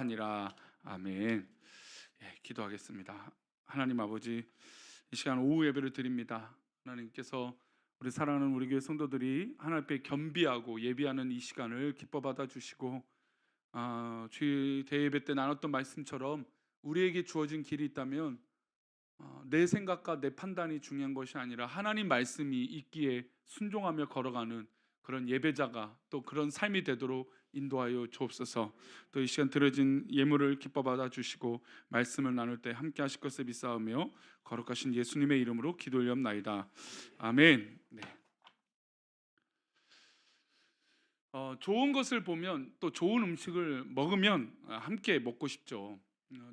하니라. 아멘. 예, 기도하겠습니다. 하나님 아버지, 이 시간 오후 예배를 드립니다. 하나님께서 우리 사랑하는 우리 교회 성도들이 하나님 앞에 겸비하고 예비하는 이 시간을 기뻐 받아 주시고, 주의 대예배 때 나눴던 말씀처럼 우리에게 주어진 길이 있다면 내 생각과 내 판단이 중요한 것이 아니라 하나님 말씀이 있기에 순종하며 걸어가는 그런 예배자가 또 그런 삶이 되도록 인도하여 주옵소서. 또 이 시간 드려진 예물을 기뻐 받아 주시고 말씀을 나눌 때 함께 하실 것을 믿사오며 거룩하신 예수님의 이름으로 기도 올리옵나이다. 아멘. 네. 좋은 것을 보면 또 좋은 음식을 먹으면 함께 먹고 싶죠.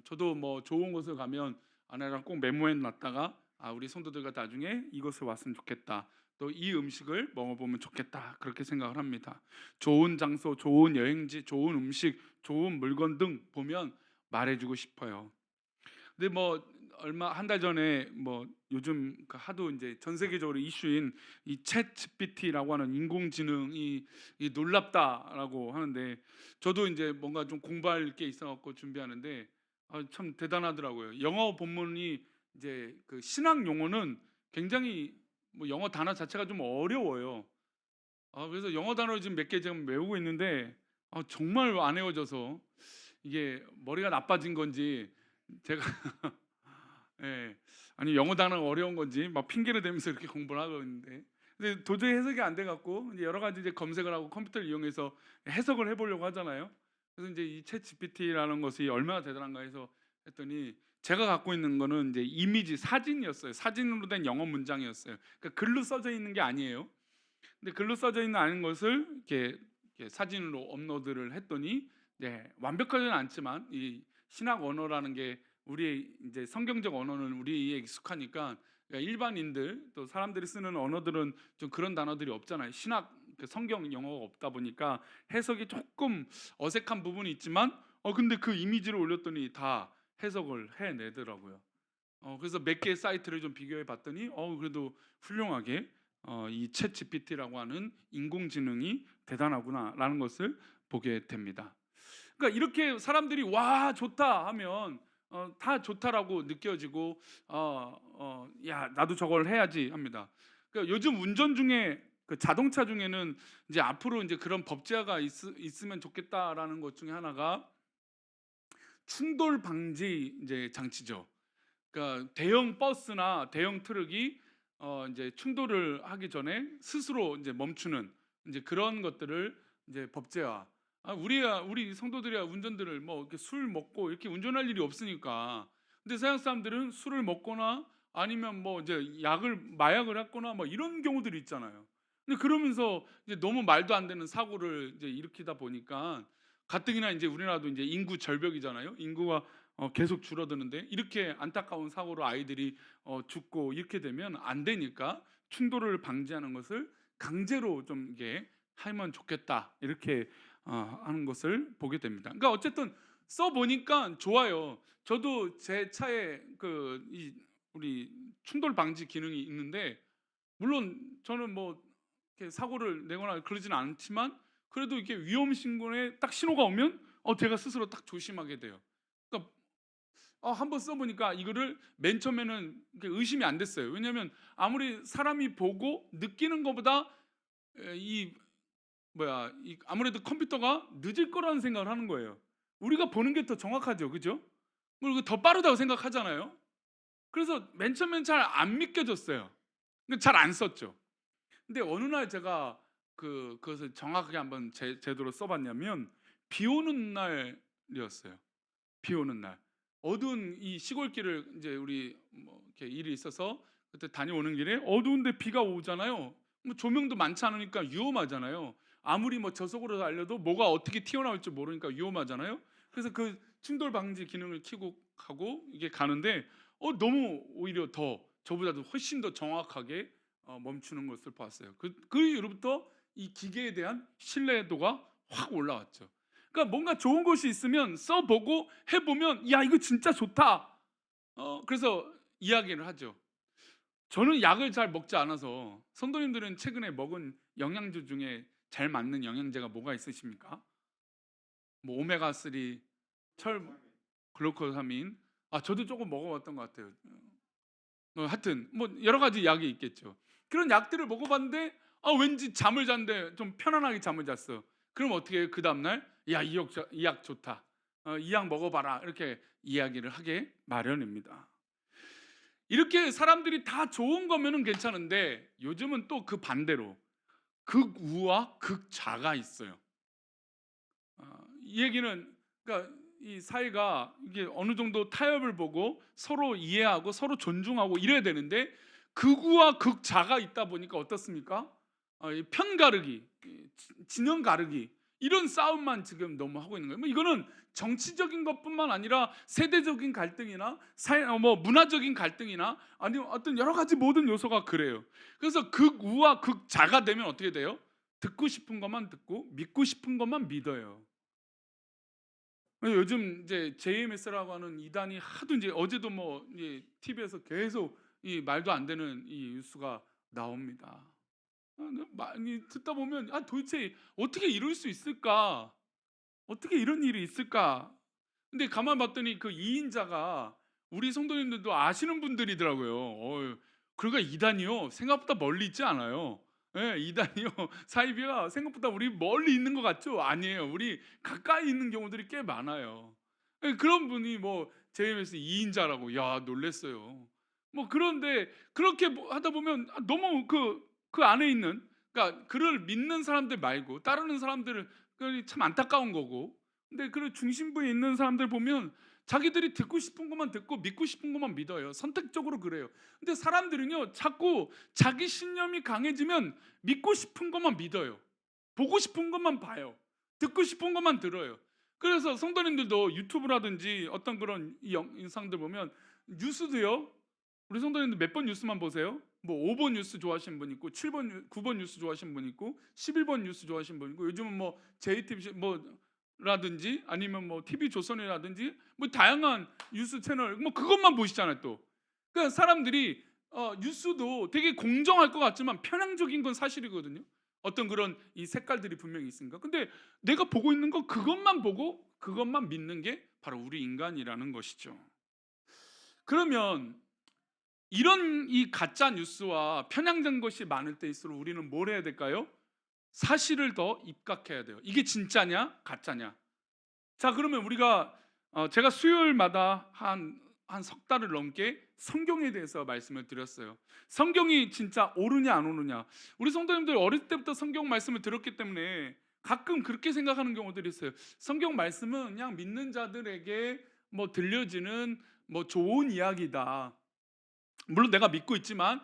저도 뭐 좋은 곳을 가면 아내랑 꼭 메모해 놨다가 우리 성도들과 나중에 이곳에 왔으면 좋겠다, 또 이 음식을 먹어보면 좋겠다, 그렇게 생각을 합니다. 좋은 장소, 좋은 여행지, 좋은 음식, 좋은 물건 등 보면 말해주고 싶어요. 근데 뭐 얼마 한 달 전에 뭐 요즘 하도 이제 전 세계적으로 이슈인 이 챗 GPT라고 하는 인공지능이 놀랍다라고 하는데, 저도 이제 뭔가 좀 공부할 게 있어갖고 준비하는데 참 대단하더라고요. 영어 본문이 이제 그 신학 용어는 굉장히 뭐 영어 단어 자체가 좀 어려워요. 그래서 영어 단어를 지금 몇 개 지금 외우고 있는데 정말 안 외워져서 이게 머리가 나빠진 건지 제가 예. 아니 영어 단어가 어려운 건지 막 핑계를 대면서 이렇게 공부를 하고 있는데, 근데 도저히 해석이 안 돼 갖고 이제 여러 가지 이제 검색을 하고 컴퓨터를 이용해서 해석을 해 보려고 하잖아요. 그래서 이제 이 챗 GPT라는 것이 얼마나 대단한가 해서 했더니, 제가 갖고 있는 거는 이제 이미지 사진이었어요. 사진으로 된 영어 문장이었어요. 그러니까 글로 써져 있는 게 아니에요. 근데 글로 써져 있는 아는 것을 이렇게 사진으로 업로드를 했더니, 네, 완벽하지는 않지만 이 신학 언어라는 게 우리의 이제 성경적 언어는 우리에 익숙하니까, 그러니까 일반인들 또 사람들이 쓰는 언어들은 좀 그런 단어들이 없잖아요. 신학 그 성경 영어가 없다 보니까 해석이 조금 어색한 부분이 있지만 근데 그 이미지를 올렸더니 다 해석을 해내더라고요. 그래서 몇 개의 사이트를 좀 비교해 봤더니 그래도 훌륭하게 이 챗 GPT라고 하는 인공지능이 대단하구나라는 것을 보게 됩니다. 그러니까 이렇게 사람들이 와 좋다 하면 다 좋다라고 느껴지고 야 나도 저걸 해야지 합니다. 그러니까 요즘 운전 중에 그 자동차 중에는 이제 앞으로 이제 그런 법제화가 있으면 좋겠다라는 것 중에 하나가 충돌 방지 이제 장치죠. 그러니까 대형 버스나 대형 트럭이 이제 충돌을 하기 전에 스스로 이제 멈추는 이제 그런 것들을 이제 법제화. 우리 성도들이야 운전들을 뭐 이렇게 술 먹고 이렇게 운전할 일이 없으니까. 근데 서양 사람들은 술을 먹거나 아니면 뭐 이제 마약을 했거나 뭐 이런 경우들이 있잖아요. 근데 그러면서 이제 너무 말도 안 되는 사고를 이제 일으키다 보니까, 가뜩이나 이제 우리나라도 이제 인구 절벽이잖아요. 인구가 계속 줄어드는데 이렇게 안타까운 사고로 아이들이 죽고 이렇게 되면 안 되니까 충돌을 방지하는 것을 강제로 좀 이게 하면 좋겠다, 이렇게 하는 것을 보게 됩니다. 그러니까 어쨌든 써 보니까 좋아요. 저도 제 차에 우리 충돌 방지 기능이 있는데, 물론 저는 뭐 이렇게 사고를 내거나 그러지는 않지만 그래도 이렇게 위험 신고에 딱 신호가 오면 제가 스스로 딱 조심하게 돼요. 그러니까 한번 써보니까 이거를 맨 처음에는 의심이 안 됐어요. 왜냐하면 아무리 사람이 보고 느끼는 것보다 이 아무래도 컴퓨터가 늦을 거라는 생각을 하는 거예요. 우리가 보는 게 더 정확하죠, 그죠? 그리고 더 빠르다고 생각하잖아요. 그래서 맨 처음엔 잘 안 믿겨졌어요. 잘 안 썼죠. 근데 어느 날 제가 그것을 정확하게 한번 제대로 써봤냐면, 비 오는 날이었어요. 비 오는 날 어두운 이 시골길을 이제 우리 뭐 이렇게 일이 있어서 그때 다녀오는 길에 어두운데 비가 오잖아요. 뭐 조명도 많지 않으니까 위험하잖아요. 아무리 뭐 저속으로 달려도 뭐가 어떻게 튀어나올지 모르니까 위험하잖아요. 그래서 그 충돌 방지 기능을 켜고 가고 이게 가는데 너무 오히려 더 저보다도 훨씬 더 정확하게 멈추는 것을 봤어요. 그 이후로부터 이 기계에 대한 신뢰도가 확 올라왔죠. 그러니까 뭔가 좋은 것이 있으면 써보고 해보면 야 이거 진짜 좋다. 그래서 이야기를 하죠. 저는 약을 잘 먹지 않아서, 성도님들은 최근에 먹은 영양제 중에 잘 맞는 영양제가 뭐가 있으십니까? 뭐 오메가 3, 철 글루코사민. 저도 조금 먹어봤던 것 같아요. 하여튼 뭐 여러 가지 약이 있겠죠. 그런 약들을 먹어봤는데 왠지 잠을 잤는데 좀 편안하게 잠을 잤어. 그럼 어떻게 해요? 그 다음날 이 약 좋다. 이 약 먹어봐라. 이렇게 이야기를 하게 마련입니다. 이렇게 사람들이 다 좋은 거면은 괜찮은데 요즘은 또 그 반대로 극우와 극자가 있어요. 이 얘기는 그러니까 이 사회가 이게 어느 정도 타협을 보고 서로 이해하고 서로 존중하고 이래야 되는데 극우와 극자가 있다 보니까 어떻습니까? 이 편가르기, 진영 가르기 이런 싸움만 지금 너무 하고 있는 거예요. 뭐 이거는 정치적인 것뿐만 아니라 세대적인 갈등이나 문화적인 갈등이나 아니면 어떤 여러 가지 모든 요소가 그래요. 그래서 극우와 극자가 되면 어떻게 돼요? 듣고 싶은 것만 듣고 믿고 싶은 것만 믿어요. 요즘 이제 JMS라고 하는 이단이 하도 이제 어제도 뭐 TV에서 계속 이 말도 안 되는 이 뉴스가 나옵니다. 많이 듣다 보면 도대체 어떻게 이럴 수 있을까? 어떻게 이런 일이 있을까? 근데 가만 봤더니 그 이인자가 우리 성도님들도 아시는 분들이더라고요. 그러니까 이단이요 생각보다 멀리 있지 않아요. 예, 이단이요 사이비가 생각보다 우리 멀리 있는 것 같죠? 아니에요. 우리 가까이 있는 경우들이 꽤 많아요. 예, 그런 분이 뭐 JMS 이인자라고 놀랬어요. 뭐 그런데 그렇게 하다 보면 너무 그 안에 있는 그러니까 그를 믿는 사람들 말고 따르는 사람들은 참 안타까운 거고 근데 그 중심부에 있는 사람들 보면 자기들이 듣고 싶은 것만 듣고 믿고 싶은 것만 믿어요. 선택적으로 그래요. 근데 사람들은요 자꾸 자기 신념이 강해지면 믿고 싶은 것만 믿어요. 보고 싶은 것만 봐요. 듣고 싶은 것만 들어요. 그래서 성도님들도 유튜브라든지 어떤 그런 영상들 보면 뉴스도요. 우리 성도님들 몇 번 뉴스만 보세요? 뭐 5번 뉴스 좋아하시는 분 있고 7번 9번 뉴스 좋아하시는 분 있고 11번 뉴스 좋아하시는 분 있고 요즘은 뭐 JTBC 라든지 아니면 뭐 TV 조선이라든지 뭐 다양한 뉴스 채널 뭐 그것만 보시잖아요 또. 그러니까 사람들이 뉴스도 되게 공정할 것 같지만 편향적인 건 사실이거든요. 어떤 그런 이 색깔들이 분명히 있으니까. 근데 내가 보고 있는 거 그것만 보고 그것만 믿는 게 바로 우리 인간이라는 것이죠. 그러면 이런 이 가짜 뉴스와 편향된 것이 많을 때일수록 우리는 뭘 해야 될까요? 사실을 더 입각해야 돼요. 이게 진짜냐 가짜냐. 자 그러면 우리가 제가 수요일마다 한 석 달을 넘게 성경에 대해서 말씀을 드렸어요. 성경이 진짜 옳으냐 안 옳으냐. 우리 성도님들 어릴 때부터 성경 말씀을 들었기 때문에 가끔 그렇게 생각하는 경우들이 있어요. 성경 말씀은 그냥 믿는 자들에게 뭐 들려지는 뭐 좋은 이야기다. 물론 내가 믿고 있지만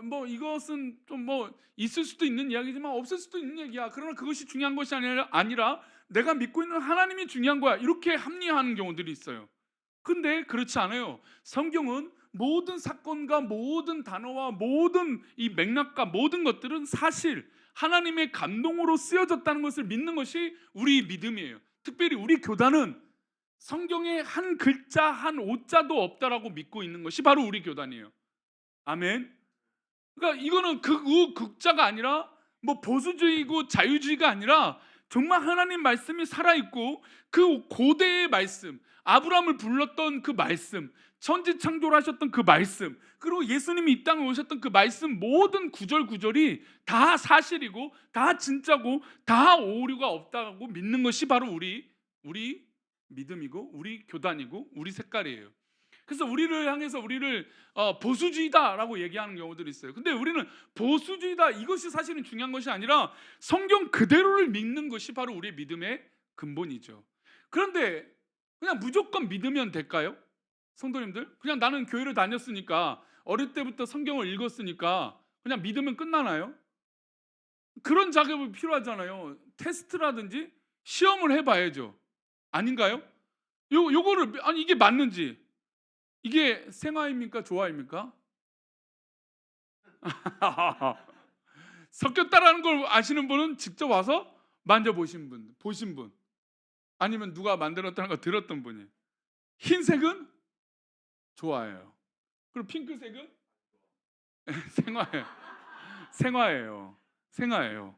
뭐 이것은 좀 뭐 있을 수도 있는 이야기지만 없을 수도 있는 얘기야. 그러나 그것이 중요한 것이 아니라 내가 믿고 있는 하나님이 중요한 거야. 이렇게 합리화하는 경우들이 있어요. 근데 그렇지 않아요. 성경은 모든 사건과 모든 단어와 모든 이 맥락과 모든 것들은 사실 하나님의 감동으로 쓰여졌다는 것을 믿는 것이 우리 믿음이에요. 특별히 우리 교단은 성경에 한 글자 한 오자도 없다라고 믿고 있는 것이 바로 우리 교단이에요. 아멘. 그러니까 이거는 극우 극자가 아니라 뭐 보수주의고 자유주의가 아니라 정말 하나님 말씀이 살아있고 그 고대의 말씀 아브라함을 불렀던 그 말씀 천지창조를 하셨던 그 말씀 그리고 예수님이 이 땅에 오셨던 그 말씀 모든 구절구절이 다 사실이고 다 진짜고 다 오류가 없다고 믿는 것이 바로 우리 믿음이고 우리 교단이고 우리 색깔이에요. 그래서 우리를 향해서 우리를 보수주의다라고 얘기하는 경우들이 있어요. 근데 우리는 보수주의다 이것이 사실은 중요한 것이 아니라 성경 그대로를 믿는 것이 바로 우리의 믿음의 근본이죠. 그런데 그냥 무조건 믿으면 될까요? 성도님들 그냥 나는 교회를 다녔으니까 어릴 때부터 성경을 읽었으니까 그냥 믿으면 끝나나요? 그런 작업이 필요하잖아요. 테스트라든지 시험을 해봐야죠. 아닌가요? 요거를 아니 이게 맞는지 이게 생화입니까 조화입니까? 섞였다라는 걸 아시는 분은 직접 와서 만져보신 분, 보신 분, 아니면 누가 만들었다는 거 들었던 분이. 흰색은 좋아해요. 그리고 핑크색은 생화예요. 생화예요. 생화예요.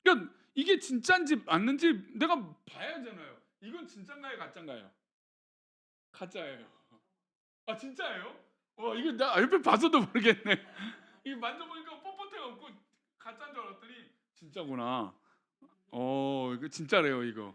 그러니까 이게 진짜인지 맞는지 내가 봐야 하잖아요. 이건 진짠가요, 가짠가요? 가짜예요. 아 진짜예요? 이거 나 옆에 봐서도 모르겠네. 이 만져보니까 뻣뻣해 갖고 가짜인 줄 알았더니 진짜구나. 이거 진짜래요 이거.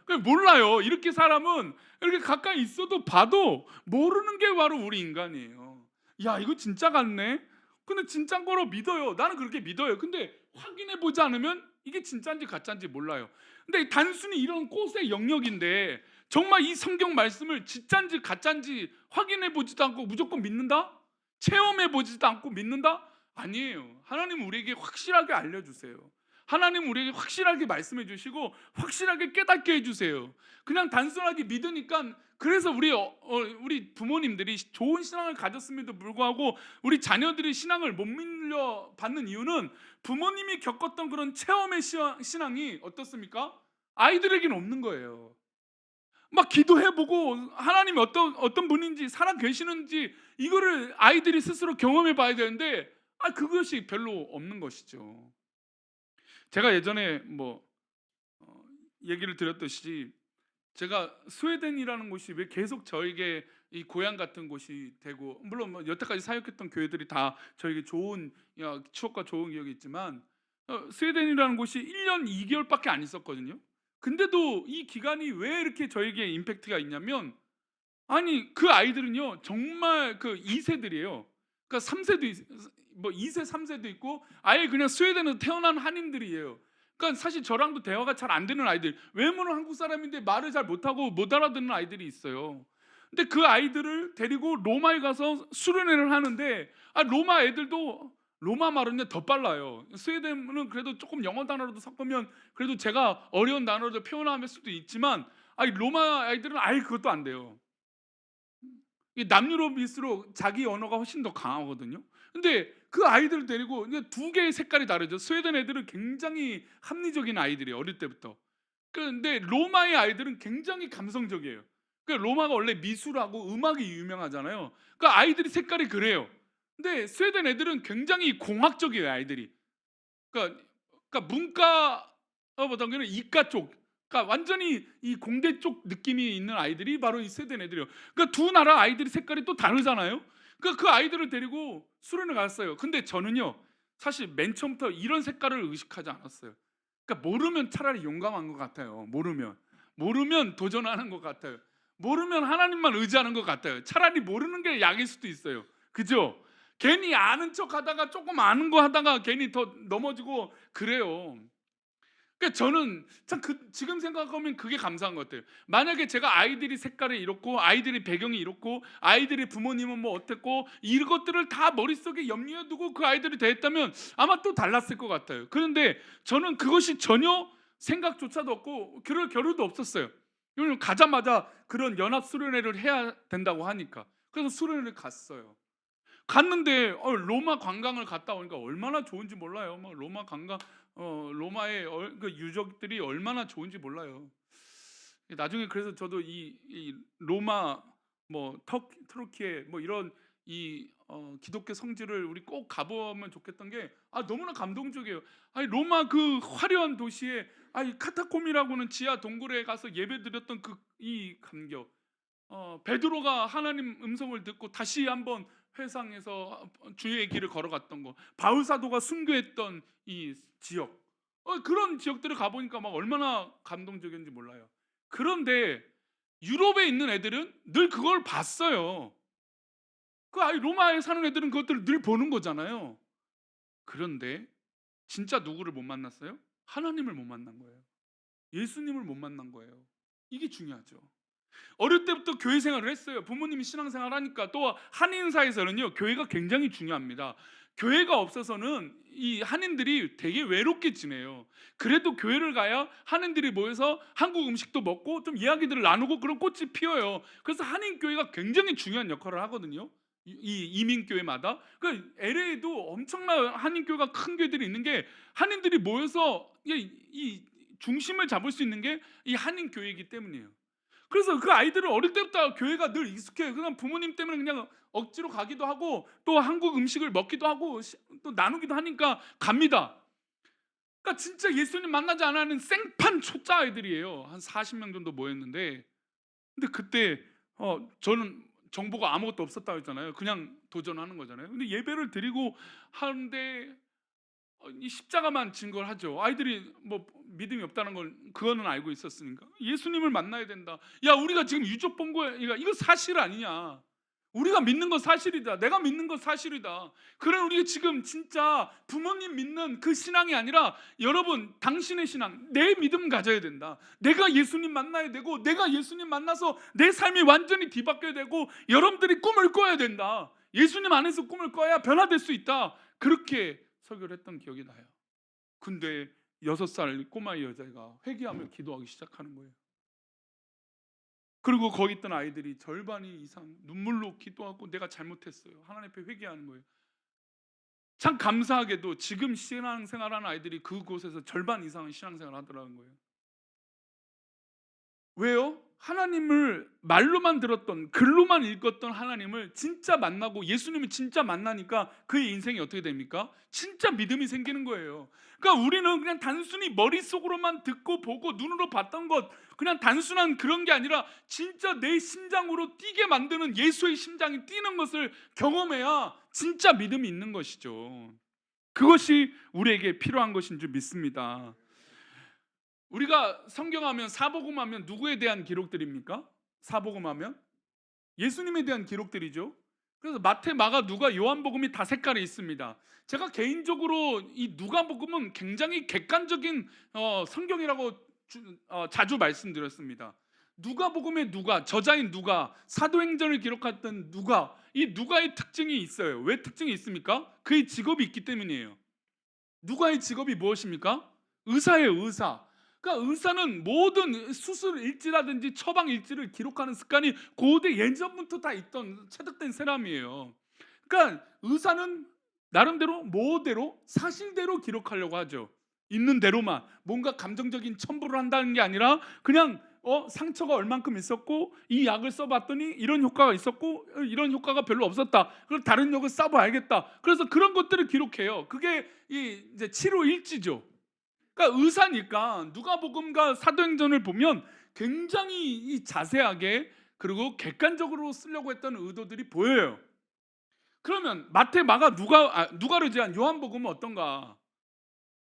그 몰라요. 이렇게 사람은 이렇게 가까이 있어도 봐도 모르는 게 바로 우리 인간이에요. 야 이거 진짜 같네. 근데 진짠 거로 믿어요. 나는 그렇게 믿어요. 근데 확인해 보지 않으면 이게 진짜인지 가짜인지 몰라요. 근데 단순히 이런 꽃의 영역인데 정말 이 성경 말씀을 진짜인지 가짜인지 확인해 보지도 않고 무조건 믿는다? 체험해 보지도 않고 믿는다? 아니에요. 하나님은 우리에게 확실하게 알려주세요. 하나님 우리에게 확실하게 말씀해 주시고 확실하게 깨닫게 해 주세요. 그냥 단순하게 믿으니까 그래서 우리 부모님들이 좋은 신앙을 가졌음에도 불구하고 우리 자녀들이 신앙을 못 밀려 받는 이유는 부모님이 겪었던 그런 체험의 신앙이 어떻습니까? 아이들에게는 없는 거예요. 막 기도해보고 하나님이 어떤 분인지 살아 계시는지 이거를 아이들이 스스로 경험해 봐야 되는데 그것이 별로 없는 것이죠. 제가 예전에 얘기를 드렸듯이 제가 스웨덴이라는 곳이 왜 계속 저에게 이 고향 같은 곳이 되고, 물론 여태까지 사역했던 교회들이 다 저에게 좋은 추억과 좋은 기억이 있지만 스웨덴이라는 곳이 1년 2개월밖에 안 있었거든요. 근데도 이 기간이 왜 이렇게 저에게 임팩트가 있냐면, 아니 그 아이들은요 정말 그 2세들이에요. 그러니까 3세도 2세 3세도 있고 아예 그냥 스웨덴에서 태어난 한인들이에요. 그러니까 사실 저랑도 대화가 잘 안 되는 아이들, 외모는 한국 사람인데 말을 잘 못하고 못 알아듣는 아이들이 있어요. 근데 그 아이들을 데리고 로마에 가서 수련회를 하는데 로마 애들도 로마 말은 더 빨라요. 스웨덴은 그래도 조금 영어 단어로도 섞으면 그래도 제가 어려운 단어로 표현할 수도 있지만 로마 아이들은 아예 그것도 안 돼요. 이 남유럽일수록 자기 언어가 훨씬 더 강하거든요. 근데 그 아이들을 데리고 이제 두 개의 색깔이 다르죠. 스웨덴 애들은 굉장히 합리적인 아이들이에요. 어릴 때부터. 근데 로마의 아이들은 굉장히 감성적이에요. 그 로마가 원래 미술하고 음악이 유명하잖아요. 그 아이들이 색깔이 그래요. 근데 스웨덴 애들은 굉장히 공학적이에요. 아이들이. 그러니까 문과보다는 이과 쪽, 그러니까 완전히 이 공대 쪽 느낌이 있는 아이들이 바로 이 스웨덴 애들이에요. 그러니까 두 나라 아이들이 색깔이 또 다르잖아요. 그러니까 그 아이들을 데리고 수련을 갔어요. 근데 저는요 사실 맨 처음부터 이런 색깔을 의식하지 않았어요. 그러니까 모르면 차라리 용감한 것 같아요. 모르면 도전하는 것 같아요. 모르면 하나님만 의지하는 것 같아요. 차라리 모르는 게 약일 수도 있어요. 그죠? 괜히 아는 척 하다가 조금 아는 거 하다가 괜히 더 넘어지고 그래요. 그러니까 저는 참 지금 생각하면 그게 감사한 것 같아요. 만약에 제가 아이들이 색깔이 이렇고 아이들이 배경이 이렇고 아이들의 부모님은 뭐 어땠고 이것들을 다 머릿속에 염려해 두고 그 아이들이 대했다면 아마 또 달랐을 것 같아요. 그런데 저는 그것이 전혀 생각조차도 없고 그럴 겨를도 없었어요. 왜냐면 가자마자 그런 연합 수련회를 해야 된다고 하니까. 그래서 수련회를 갔어요. 갔는데 로마 관광을 갔다 오니까 얼마나 좋은지 몰라요. 막 로마 관광 로마의 그 유적들이 얼마나 좋은지 몰라요. 나중에 그래서 저도 이 로마 터키에 이런 기독교 성지를 우리 꼭 가보면 좋겠던 게 너무나 감동적이에요. 아니 로마 그 화려한 도시에 카타콤이라고는 지하 동굴에 가서 예배드렸던 그 이 감격. 베드로가 하나님 음성을 듣고 다시 한번 회상해서 주의 길을 걸어갔던 거, 바울 사도가 순교했던 이 지역, 그런 지역들을 가보니까 막 얼마나 감동적인지 몰라요. 그런데 유럽에 있는 애들은 늘 그걸 봤어요. 로마에 사는 애들은 그것들을 늘 보는 거잖아요. 그런데 진짜 누구를 못 만났어요? 하나님을 못 만난 거예요. 예수님을 못 만난 거예요. 이게 중요하죠. 어릴 때부터 교회 생활을 했어요. 부모님이 신앙생활 하니까. 또 한인사에서는요 교회가 굉장히 중요합니다. 교회가 없어서는 이 한인들이 되게 외롭게 지내요. 그래도 교회를 가야 한인들이 모여서 한국 음식도 먹고 좀 이야기들을 나누고 그런 꽃이 피어요. 그래서 한인교회가 굉장히 중요한 역할을 하거든요. 이 이민교회마다. 그 LA도 엄청난 한인교회가 큰 교회들이 있는 게 한인들이 모여서 이 중심을 잡을 수 있는 게 이 한인교회이기 때문이에요. 그래서 그 아이들은 어릴 때부터 교회가 늘 익숙해요. 그냥 부모님 때문에 그냥 억지로 가기도 하고 또 한국 음식을 먹기도 하고 또 나누기도 하니까 갑니다. 그러니까 진짜 예수님 만나지 않아는 생판 초짜 아이들이에요. 한 40명 정도 모였는데 근데 그때 저는 정보가 아무것도 없었다고 했잖아요. 그냥 도전하는 거잖아요. 근데 예배를 드리고 하는데 이 십자가만 증거를 하죠. 아이들이 뭐 믿음이 없다는 걸 그거는 알고 있었으니까 예수님을 만나야 된다. 야, 우리가 지금 유족 본 거야. 이거 사실 아니냐? 우리가 믿는 건 사실이다. 내가 믿는 건 사실이다. 그래, 우리가 지금 진짜 부모님 믿는 그 신앙이 아니라 여러분 당신의 신앙, 내 믿음 가져야 된다. 내가 예수님 만나야 되고, 내가 예수님 만나서 내 삶이 완전히 뒤바뀌어야 되고, 여러분들이 꿈을 꿔야 된다. 예수님 안에서 꿈을 꿔야 변화될 수 있다. 그렇게 설교를 했던 기억이 나요. 근데 6살 꼬마 여자가 회개하며 기도하기 시작하는 거예요. 그리고 거기 있던 아이들이 절반이 이상 눈물로 기도하고 내가 잘못했어요, 하나님 앞에 회개하는 거예요. 참 감사하게도 지금 신앙생활하는 아이들이 그곳에서 절반 이상은 신앙생활 하더라는 거예요. 왜요? 하나님을 말로만 들었던, 글로만 읽었던 하나님을 진짜 만나고 예수님을 진짜 만나니까 그의 인생이 어떻게 됩니까? 진짜 믿음이 생기는 거예요. 그러니까 우리는 그냥 단순히 머릿속으로만 듣고 보고 눈으로 봤던 것, 그냥 단순한 그런 게 아니라 진짜 내 심장으로 뛰게 만드는 예수의 심장이 뛰는 것을 경험해야 진짜 믿음이 있는 것이죠. 그것이 우리에게 필요한 것인 줄 믿습니다. 우리가 성경하면, 사복음하면 누구에 대한 기록들입니까? 사복음하면 예수님에 대한 기록들이죠. 그래서 마태, 마가, 누가, 요한복음이 다 색깔이 있습니다. 제가 개인적으로 이 누가복음은 굉장히 객관적인 성경이라고 자주 말씀드렸습니다. 누가복음의 누가, 저자인 누가, 사도행전을 기록했던 누가, 이 누가의 특징이 있어요. 왜 특징이 있습니까? 그의 직업이 있기 때문이에요. 누가의 직업이 무엇입니까? 의사예요, 의사. 그러니까 의사는 모든 수술 일지라든지 처방 일지를 기록하는 습관이 고대 예전부터 다 있던 체득된 사람이에요. 그러니까 의사는 나름대로 모대로 사실대로 기록하려고 하죠. 있는 대로만, 뭔가 감정적인 첨부를 한다는 게 아니라 그냥 상처가 얼만큼 있었고 이 약을 써봤더니 이런 효과가 있었고 이런 효과가 별로 없었다. 그럼 다른 약을 써봐야겠다. 그래서 그런 것들을 기록해요. 그게 이제 치료 일지죠. 그러니까 의사니까 누가복음과 사도행전을 보면 굉장히 이 자세하게 그리고 객관적으로 쓰려고 했던 의도들이 보여요. 그러면 마태, 마가, 누가를 제한 요한복음은 어떤가?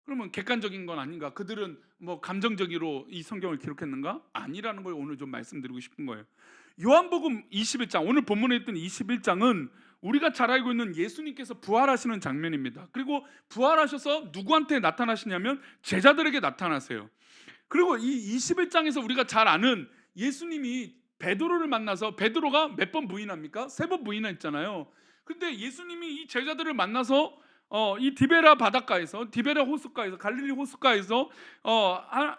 그러면 객관적인 건 아닌가? 그들은 뭐 감정적으로 이 성경을 기록했는가? 아니라는 걸 오늘 좀 말씀드리고 싶은 거예요. 요한복음 21장, 오늘 본문에 있던 21장은 우리가 잘 알고 있는 예수님께서 부활하시는 장면입니다. 그리고 부활하셔서 누구한테 나타나시냐면 제자들에게 나타나세요. 그리고 이 21장에서 우리가 잘 아는 예수님이 베드로를 만나서, 베드로가 몇 번 부인합니까? 3번 부인했잖아요. 근데 예수님이 이 제자들을 만나서 이 디베라 바닷가에서, 디베라 호숫가에서, 갈릴리 호숫가에서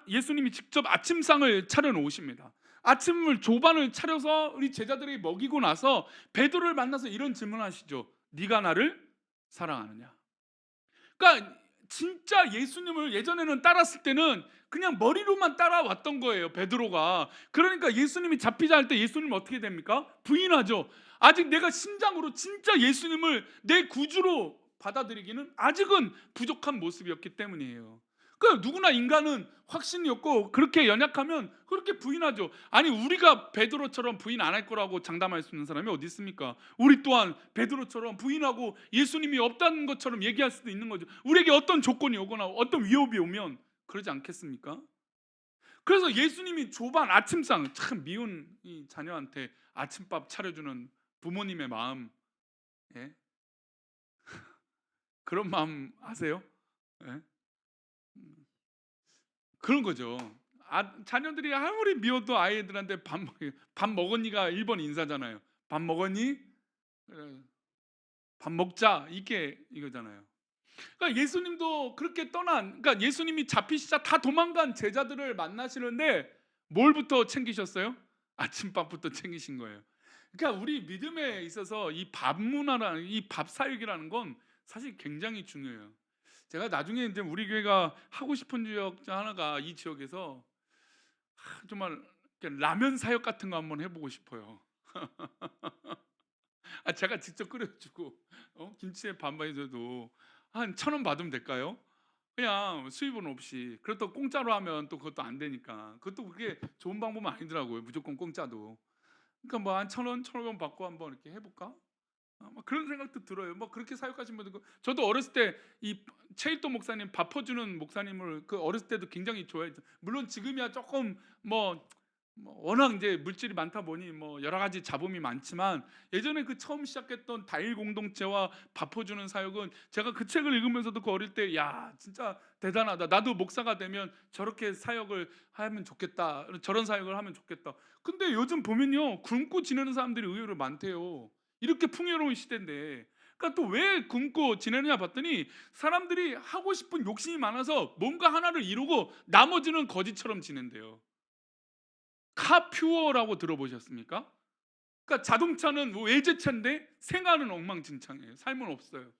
예수님이 직접 아침상을 차려 놓으십니다. 아침을 조반을 차려서 우리 제자들에게 먹이고 나서 베드로를 만나서 이런 질문하시죠. 네가 나를 사랑하느냐? 그러니까 진짜 예수님을 예전에는 따랐을 때는 그냥 머리로만 따라왔던 거예요, 베드로가. 그러니까 예수님이 잡히자 할 때 예수님은 어떻게 됩니까? 부인하죠. 아직 내가 심장으로 진짜 예수님을 내 구주로 받아들이기는 아직은 부족한 모습이었기 때문이에요. 그러니까 누구나 인간은 확신이 없고 그렇게 연약하면 그렇게 부인하죠. 아니, 우리가 베드로처럼 부인 안 할 거라고 장담할 수 있는 사람이 어디 있습니까? 우리 또한 베드로처럼 부인하고 예수님이 없다는 것처럼 얘기할 수도 있는 거죠. 우리에게 어떤 조건이 오거나 어떤 위협이 오면 그러지 않겠습니까? 그래서 예수님이 조반 아침상, 참 미운 이 자녀한테 아침밥 차려주는 부모님의 마음, 예? 그런 마음 아세요? 예? 그런 거죠. 자녀들이 아무리 미워도 아이들한테 밥 먹었니가 1번 인사잖아요. 밥 먹었니? 그래, 밥 먹자, 이게 이거잖아요. 그러니까 예수님도 그렇게 그러니까 예수님이 잡히시자 다 도망간 제자들을 만나시는데 뭘부터 챙기셨어요? 아침밥부터 챙기신 거예요. 그러니까 우리 믿음에 있어서 이 밥 문화라는, 이 밥 사역이라는 건 사실 굉장히 중요해요. 제가 나중에 이제 우리 교회가 하고 싶은 지역 중 하나가 이 지역에서 정말 라면 사역 같은 거 한번 해보고 싶어요. 제가 직접 끓여주고 김치에 반반해줘도 한 1,000원 받으면 될까요? 그냥 수입은 없이. 그렇다고 공짜로 하면 또 그것도 안 되니까. 그것도 그게 좋은 방법은 아니더라고요. 무조건 공짜도. 그러니까 뭐 한 1,000원, 1,500원 받고 한번 이렇게 해볼까? 막 그런 생각도 들어요. 뭐 그렇게 사역하신 분도 있고, 저도 어렸을 때 이 최일도 목사님, 밥 퍼주는 목사님을 그 어렸을 때도 굉장히 좋아했죠. 물론 지금이야 조금 워낙 이제 물질이 많다 보니 뭐 여러 가지 잡음이 많지만, 예전에 그 처음 시작했던 다일 공동체와 밥 퍼주는 사역은 제가 그 책을 읽으면서도 그 어릴 때 야 진짜 대단하다. 나도 목사가 되면 저렇게 사역을 하면 좋겠다. 저런 사역을 하면 좋겠다. 근데 요즘 보면요, 굶고 지내는 사람들이 의외로 많대요. 이렇게 풍요로운 시대인데. 그러니까 또 왜 굶고 지내느냐 봤더니, 사람들이 하고 싶은 욕심이 많아서 뭔가 하나를 이루고 나머지는 거지처럼 지낸대요. 카퓨어라고 들어보셨습니까? 그러니까 자동차는 뭐 외제차인데 생활은 엉망진창이에요. 삶은 없어요.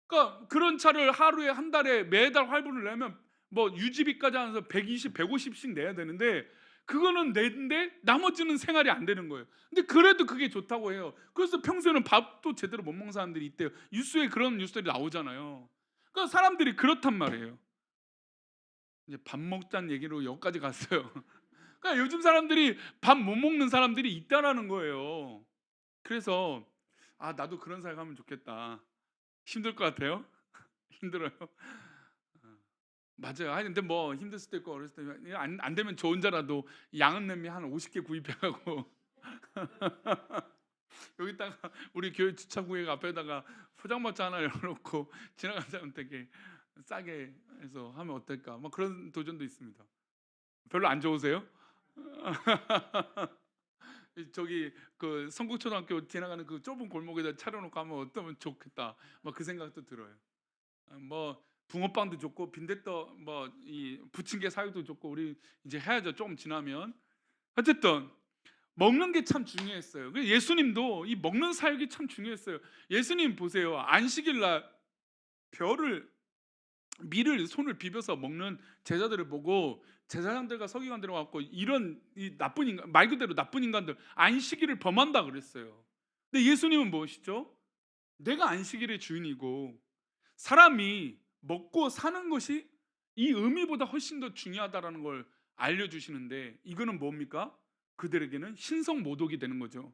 그러니까 그런 차를 하루에 한 달에 매달 할부를 내면 뭐 유지비까지 하면서 120, 150씩 내야 되는데, 그거는 내는데 나머지는 생활이 안 되는 거예요. 근데 그래도 그게 좋다고 해요. 그래서 평소에는 밥도 제대로 못 먹는 사람들이 있대요. 뉴스에 그런 뉴스들이 나오잖아요. 그러니까 사람들이 그렇단 말이에요. 이제 밥 먹자는 얘기로 여기까지 갔어요. 그러니까 요즘 사람들이 밥 못 먹는 사람들이 있다라는 거예요. 그래서 나도 그런 사역 하면 좋겠다. 힘들 것 같아요? 힘들어요? 맞아요. 아니 근데 뭐 힘들 수도 있고 어렸을 때 안 되면 저 혼자라도 양은 냄비 한 50개 구입해 갖고 여기다가 우리 교회 주차구역 앞에다가 포장마차 하나 열어 놓고 지나가는 사람한테 싸게 해서 하면 어떨까? 뭐 그런 도전도 있습니다. 별로 안 좋으세요? 저기 그 성북초등학교 지나가는 그 좁은 골목에다 차려놓고 하면 어떠면 좋겠다. 막 그 생각도 들어요. 뭐 붕어빵도 좋고 빈대떡 뭐 이 부침개 사육도 좋고, 우리 이제 해야죠. 조금 지나면. 어쨌든 먹는 게 참 중요했어요. 예수님도 이 먹는 사역이 참 중요했어요. 예수님 보세요. 안식일 날 별을 밀을 손을 비벼서 먹는 제자들을 보고, 제사장들과 서기관들이 와서 이런 이 나쁜 인간, 말 그대로 나쁜 인간들 안식일을 범한다 그랬어요. 근데 예수님은 무엇이죠? 내가 안식일의 주인이고 사람이 먹고 사는 것이 이 의미보다 훨씬 더 중요하다라는 걸 알려주시는데, 이거는 뭡니까? 그들에게는 신성모독이 되는 거죠.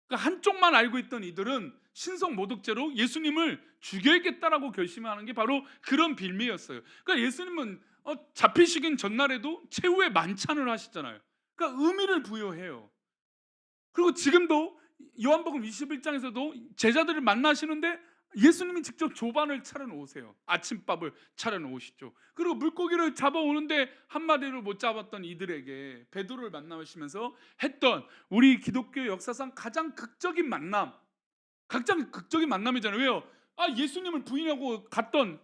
그러니까 한쪽만 알고 있던 이들은 신성모독죄로 예수님을 죽여야겠다라고 결심하는 게 바로 그런 빌미였어요. 그러니까 예수님은 잡히시긴 전날에도 최후의 만찬을 하시잖아요. 그러니까 의미를 부여해요. 그리고 지금도 요한복음 21장에서도 제자들을 만나시는데 예수님이 직접 조반을 차려 놓으세요. 아침밥을 차려 놓으시죠. 그리고 물고기를 잡아오는데 한 마리를 못 잡았던 이들에게 베드로를 만나시면서 했던 우리 기독교 역사상 가장 극적인 만남, 가장 극적인 만남이잖아요. 왜요? 예수님을 부인하고 갔던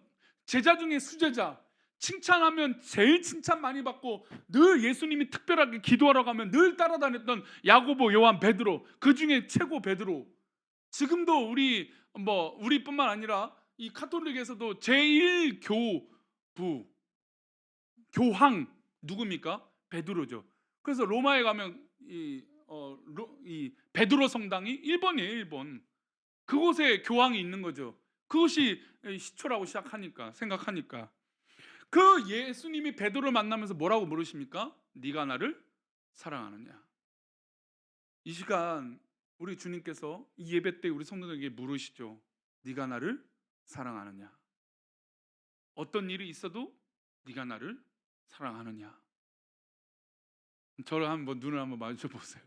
제자 중에 수제자, 칭찬하면 제일 칭찬 많이 받고 늘 예수님이 특별하게 기도하러 가면 늘 따라다녔던 야고보, 요한, 베드로, 그 중에 최고 베드로. 지금도 우리뿐만 아니라 이 카톨릭에서도 제1교부 교황 누굽니까? 베드로죠. 그래서 로마에 가면 이 베드로 성당이 1번이에요. 1번. 그곳에 교황이 있는 거죠. 그것이 시초라고 생각하니까 그 예수님이 베드로를 만나면서 뭐라고 물으십니까? 네가 나를 사랑하느냐? 이 시간 우리 주님께서 이 예배 때 우리 성도들에게 물으시죠. 네가 나를 사랑하느냐? 어떤 일이 있어도 네가 나를 사랑하느냐? 저를 한번 눈을 한번 마주쳐 보세요.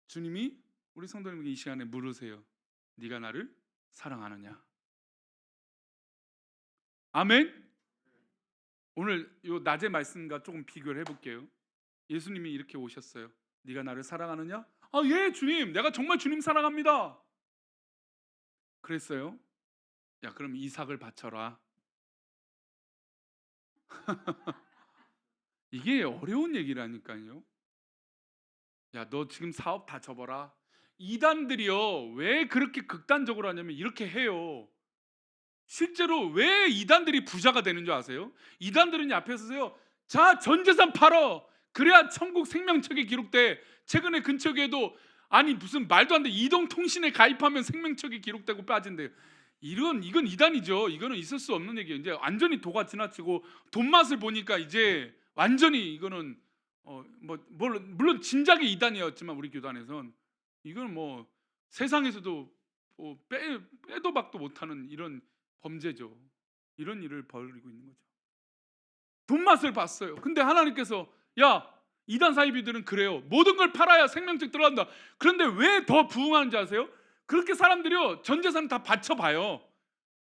주님이 우리 성도님에게 이 시간에 물으세요. 네가 나를 사랑하느냐? 아멘. 오늘 요 낮의 말씀과 조금 비교를 해볼게요. 예수님이 이렇게 오셨어요. 네가 나를 사랑하느냐? 예 주님, 내가 정말 주님 사랑합니다. 그랬어요? 야 그럼 이삭을 바쳐라. 이게 어려운 얘기라니까요. 야 너 지금 사업 다 접어라. 이단들이요 왜 그렇게 극단적으로 하냐면 이렇게 해요. 실제로 왜 이단들이 부자가 되는 줄 아세요? 이단들은 앞에서요, 자 전 재산 팔어, 그래야 천국 생명책에 기록돼. 최근에 근처에도 아니 무슨 말도 안 돼, 이동통신에 가입하면 생명책이 기록되고 빠진대요. 이건 이단이죠. 이거는 있을 수 없는 얘기예요. 이제 완전히 도가 지나치고 돈 맛을 보니까 이제 완전히 이거는 물론 진작에 이단이었지만 우리 교단에선 이건 뭐 세상에서도 빼도 박도 못하는 이런 범죄죠. 이런 일을 벌이고 있는 거죠. 돈 맛을 봤어요. 근데 하나님께서 야 이단 사이비들은 그래요. 모든 걸 팔아야 생명책 들어간다. 그런데 왜 더 부흥하는지 아세요? 그렇게 사람들이요 전 재산 다 바쳐봐요.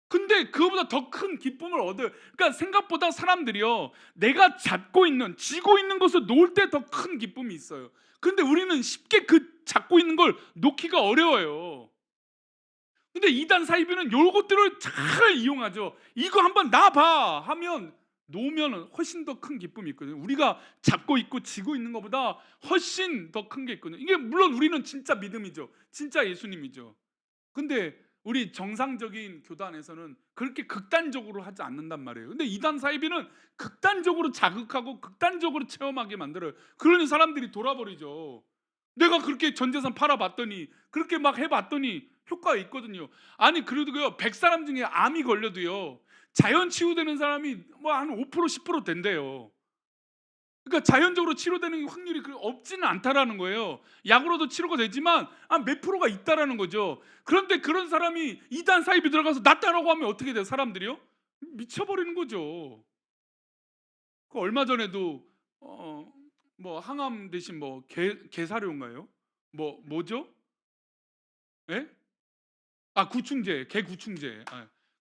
근데 그거보다 더 큰 기쁨을 얻어요. 그러니까 생각보다 사람들이요 내가 잡고 있는 쥐고 있는 것을 놓을 때 더 큰 기쁨이 있어요. 근데 우리는 쉽게 그 잡고 있는 걸 놓기가 어려워요. 근데 이단 사이비는 요것들을 잘 이용하죠. 이거 한번 놔봐 하면 놓으면 훨씬 더 큰 기쁨이 있거든요. 우리가 잡고 있고 쥐고 있는 것보다 훨씬 더 큰 게 있거든요. 이게 물론 우리는 진짜 믿음이죠. 진짜 예수님이죠. 근데 우리 정상적인 교단에서는 그렇게 극단적으로 하지 않는단 말이에요. 근데 이단 사이비는 극단적으로 자극하고 극단적으로 체험하게 만들어요. 그러니 사람들이 돌아버리죠. 내가 그렇게 전 재산 팔아봤더니 그렇게 막 해봤더니 효과가 있거든요. 아니 그래도요 100사람 중에 암이 걸려도요 자연 치유되는 사람이 뭐 한 5% 10% 된대요. 그러니까 자연적으로 치료되는 확률이 없지는 않다라는 거예요. 약으로도 치료가 되지만 몇 프로가 있다라는 거죠. 그런데 그런 사람이 이단 사이비 들어가서 낫다라고 하면 어떻게 돼요? 사람들이요? 미쳐버리는 거죠. 그 얼마 전에도 뭐 항암 대신 뭐 게사료인가요? 뭐죠? 예? 구충제, 개구충제.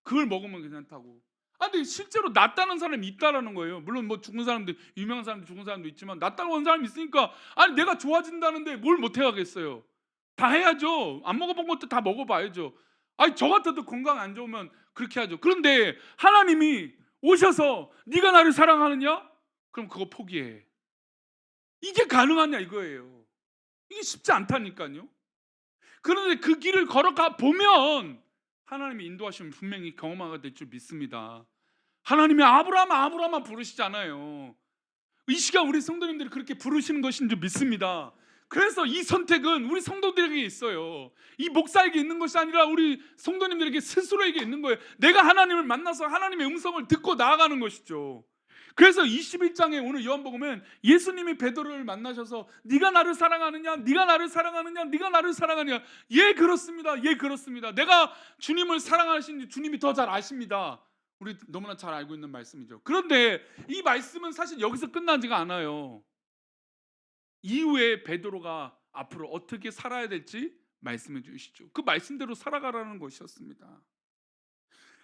그걸 먹으면 괜찮다고. 근데 실제로 낫다는 사람이 있다라는 거예요. 물론 뭐 죽은 사람들, 유명한 사람들 죽은 사람도 있지만 낫다고 한 사람이 있으니까 아니 내가 좋아진다는데 뭘 못 해야겠어요. 다 해야죠. 안 먹어본 것도 다 먹어봐야죠. 아니 저 같아도 건강 안 좋으면 그렇게 하죠. 그런데 하나님이 오셔서 네가 나를 사랑하느냐? 그럼 그거 포기해. 이게 가능하냐 이거예요. 이게 쉽지 않다니까요. 그런데 그 길을 걸어가 보면 하나님의 인도하심을 분명히 경험하게 될 줄 믿습니다. 하나님이 아브라함아 부르시잖아요. 이 시간 우리 성도님들이 그렇게 부르시는 것인 줄 믿습니다. 그래서 이 선택은 우리 성도들에게 있어요. 이 목사에게 있는 것이 아니라 우리 성도님들에게 스스로에게 있는 거예요. 내가 하나님을 만나서 하나님의 음성을 듣고 나아가는 것이죠. 그래서 21장에 오늘 요한복음은 예수님이 베드로를 만나셔서 네가 나를 사랑하느냐, 네가 나를 사랑하느냐, 네가 나를 사랑하느냐. 예 그렇습니다. 예 그렇습니다. 내가 주님을 사랑하시는지 주님이 더 잘 아십니다. 우리 너무나 잘 알고 있는 말씀이죠. 그런데 이 말씀은 사실 여기서 끝나지가 않아요. 이후에 베드로가 앞으로 어떻게 살아야 될지 말씀해 주시죠. 그 말씀대로 살아가라는 것이었습니다.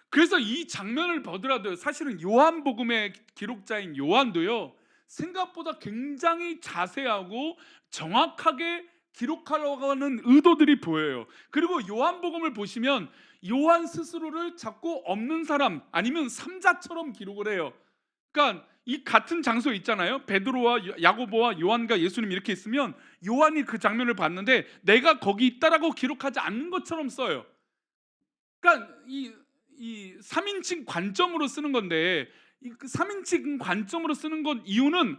그래서 이 장면을 보더라도 사실은 요한복음의 기록자인 요한도요 생각보다 굉장히 자세하고 정확하게 기록하려고 하는 의도들이 보여요. 그리고 요한복음을 보시면 요한 스스로를 자꾸 없는 사람 아니면 삼자처럼 기록을 해요. 그러니까 이 같은 장소에 있잖아요. 베드로와 야고보와 요한과 예수님 이렇게 있으면 요한이 그 장면을 봤는데 내가 거기 있다라고 기록하지 않는 것처럼 써요. 그러니까 이 3인칭 관점으로 쓰는 건데 그 3인칭 관점으로 쓰는 건 이유는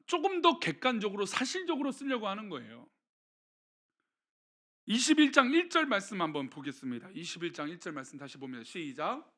조금 더 객관적으로 사실적으로 쓰려고 하는 거예요. 21장 1절 말씀 한번 보겠습니다. 21장 1절 말씀 다시 보면 시작.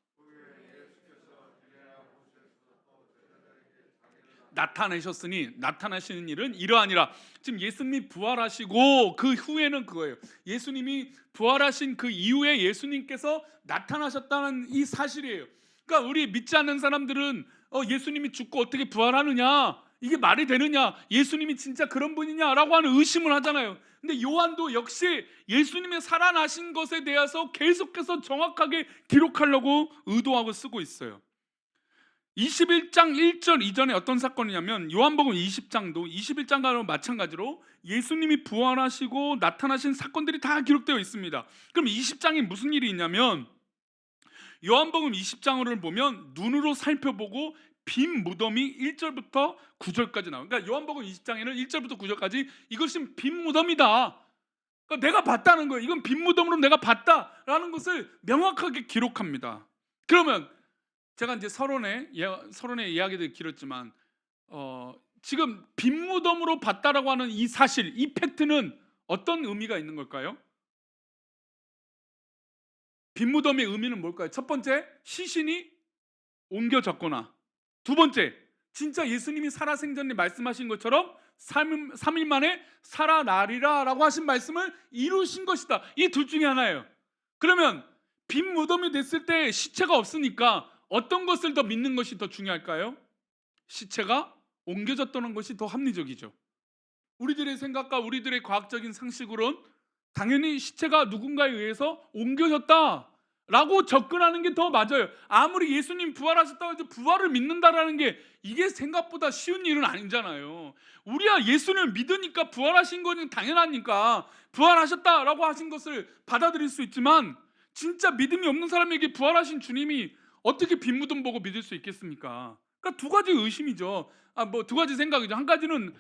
나타내셨으니 나타나시는 일은 이러하니라. 지금 예수님이 부활하시고 그 후에는 그거예요. 예수님이 부활하신 그 이후에 예수님께서 나타나셨다는 이 사실이에요. 그러니까 우리 믿지 않는 사람들은 예수님이 죽고 어떻게 부활하느냐, 이게 말이 되느냐, 예수님이 진짜 그런 분이냐라고 하는 의심을 하잖아요. 근데 요한도 역시 예수님의 살아나신 것에 대해서 계속해서 정확하게 기록하려고 의도하고 쓰고 있어요. 21장 1절 이전에 어떤 사건이냐면 요한복음 20장도 21장과는 마찬가지로 예수님이 부활하시고 나타나신 사건들이 다 기록되어 있습니다. 그럼 20장에 무슨 일이 있냐면 요한복음 20장을 보면 눈으로 살펴보고 빈 무덤이 1절부터 9절까지 나와요. 그러니까 요한복음 20장에는 1절부터 9절까지 이것은 빈 무덤이다. 그러니까 내가 봤다는 거예요. 이건 빈 무덤으로 내가 봤다라는 것을 명확하게 기록합니다. 그러면 제가 이제 서론에 이야기들이 길었지만 지금 빈 무덤으로 봤다라고 하는 이 사실, 이 팩트는 어떤 의미가 있는 걸까요? 빈 무덤의 의미는 뭘까요? 첫 번째, 시신이 옮겨졌거나, 두 번째, 진짜 예수님이 살아생전에 말씀하신 것처럼 3일 만에 살아나리라 라고 하신 말씀을 이루신 것이다. 이 둘 중에 하나예요. 그러면 빈 무덤이 됐을 때 시체가 없으니까 어떤 것을 더 믿는 것이 더 중요할까요? 시체가 옮겨졌다는 것이 더 합리적이죠. 우리들의 생각과 우리들의 과학적인 상식으론 당연히 시체가 누군가에 의해서 옮겨졌다라고 접근하는 게 더 맞아요. 아무리 예수님 부활하셨다고 해도 부활을 믿는다라는 게 이게 생각보다 쉬운 일은 아니잖아요. 우리야 예수님을 믿으니까 부활하신 거는 당연하니까 부활하셨다라고 하신 것을 받아들일 수 있지만, 진짜 믿음이 없는 사람에게 부활하신 주님이 어떻게 빈 무덤 보고 믿을 수 있겠습니까? 그러니까 두 가지 의심이죠. 두 가지 생각이죠. 한 가지는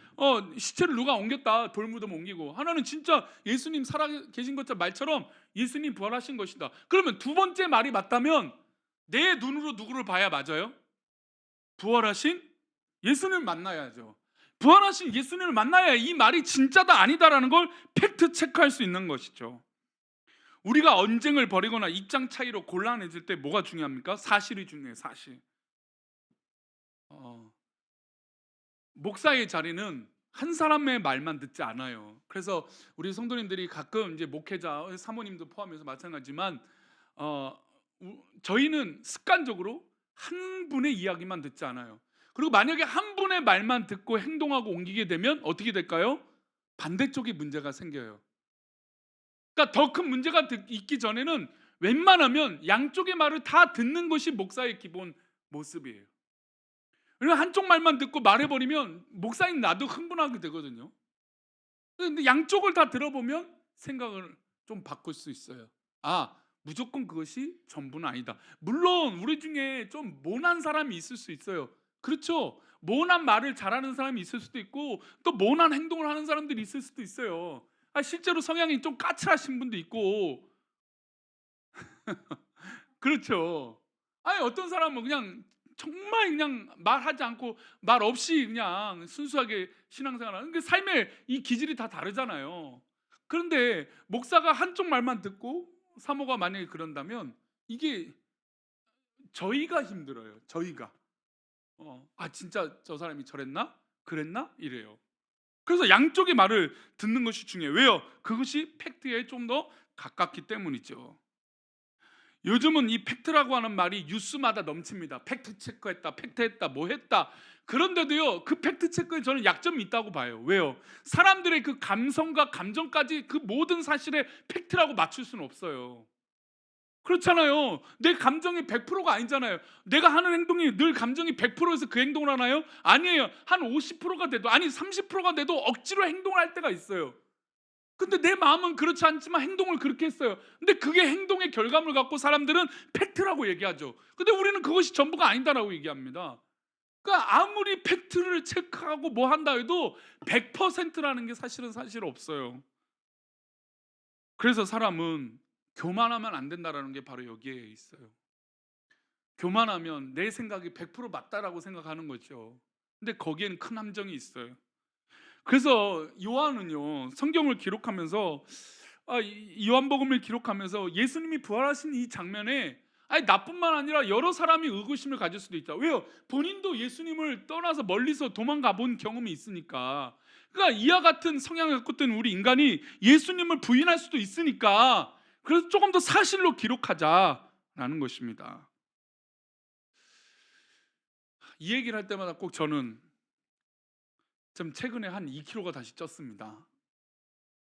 시체를 누가 옮겼다, 돌무덤 옮기고, 하나는 진짜 예수님 살아 계신 것처럼 말처럼 예수님 부활하신 것이다. 그러면 두 번째 말이 맞다면 내 눈으로 누구를 봐야 맞아요? 부활하신 예수님을 만나야죠. 부활하신 예수님을 만나야 이 말이 진짜다 아니다라는 걸 팩트 체크할 수 있는 것이죠. 우리가 언쟁을 벌이거나 입장 차이로 곤란해질 때 뭐가 중요합니까? 사실이 중요해요. 사실. 목사의 자리는 한 사람의 말만 듣지 않아요. 그래서 우리 성도님들이 가끔 이제 목회자, 사모님도 포함해서 마찬가지지만 저희는 습관적으로 한 분의 이야기만 듣지 않아요. 그리고 만약에 한 분의 말만 듣고 행동하고 옮기게 되면 어떻게 될까요? 반대쪽에 문제가 생겨요. 그러니까 더 큰 문제가 있기 전에는 웬만하면 양쪽의 말을 다 듣는 것이 목사의 기본 모습이에요. 왜냐면 한쪽 말만 듣고 말해버리면 목사님 나도 흥분하게 되거든요. 근데 양쪽을 다 들어보면 생각을 좀 바꿀 수 있어요. 무조건 그것이 전부는 아니다. 물론 우리 중에 좀 모난 사람이 있을 수 있어요. 그렇죠? 모난 말을 잘하는 사람이 있을 수도 있고, 또 모난 행동을 하는 사람들이 있을 수도 있어요. 실제로 성향이 좀 까칠하신 분도 있고 그렇죠. 어떤 사람은 그냥 정말 그냥 말하지 않고 말 없이 그냥 순수하게 신앙생활하는 게, 삶의 이 기질이 다 다르잖아요. 그런데 목사가 한쪽 말만 듣고 사모가 만약에 그런다면 이게 저희가 힘들어요. 저희가 진짜 저 사람이 저랬나? 그랬나? 이래요. 그래서 양쪽의 말을 듣는 것이 중요해요. 왜요? 그것이 팩트에 좀 더 가깝기 때문이죠. 요즘은 이 팩트라고 하는 말이 뉴스마다 넘칩니다. 팩트 체크했다, 팩트했다, 뭐 했다. 그런데도요, 그 팩트 체크에 저는 약점이 있다고 봐요. 왜요? 사람들의 그 감성과 감정까지 그 모든 사실에 팩트라고 맞출 수는 없어요. 그렇잖아요. 내 감정이 100%가 아니잖아요. 내가 하는 행동이 늘 감정이 100%에서 그 행동을 하나요? 아니에요. 한 50%가 돼도, 아니 30%가 돼도 억지로 행동을 할 때가 있어요. 근데 내 마음은 그렇지 않지만 행동을 그렇게 했어요. 근데 그게 행동의 결과물 갖고 사람들은 팩트라고 얘기하죠. 근데 우리는 그것이 전부가 아니다라고 얘기합니다. 그러니까 아무리 팩트를 체크하고 뭐 한다 해도 100%라는 게 사실은 사실 없어요. 그래서 사람은 교만하면 안 된다라는 게 바로 여기에 있어요. 교만하면 내 생각이 100% 맞다라고 생각하는 거죠. 근데 거기에는 큰 함정이 있어요. 그래서 요한은요, 성경을 기록하면서 요한복음을 기록하면서 예수님이 부활하신 이 장면에 나뿐만 아니라 여러 사람이 의구심을 가질 수도 있다. 왜요? 본인도 예수님을 떠나서 멀리서 도망가 본 경험이 있으니까. 그러니까 이와 같은 성향을 갖고 있던 우리 인간이 예수님을 부인할 수도 있으니까, 그래서 조금 더 사실로 기록하자라는 것입니다. 이 얘기를 할 때마다 꼭 저는 좀 최근에 한 2kg가 다시 쪘습니다.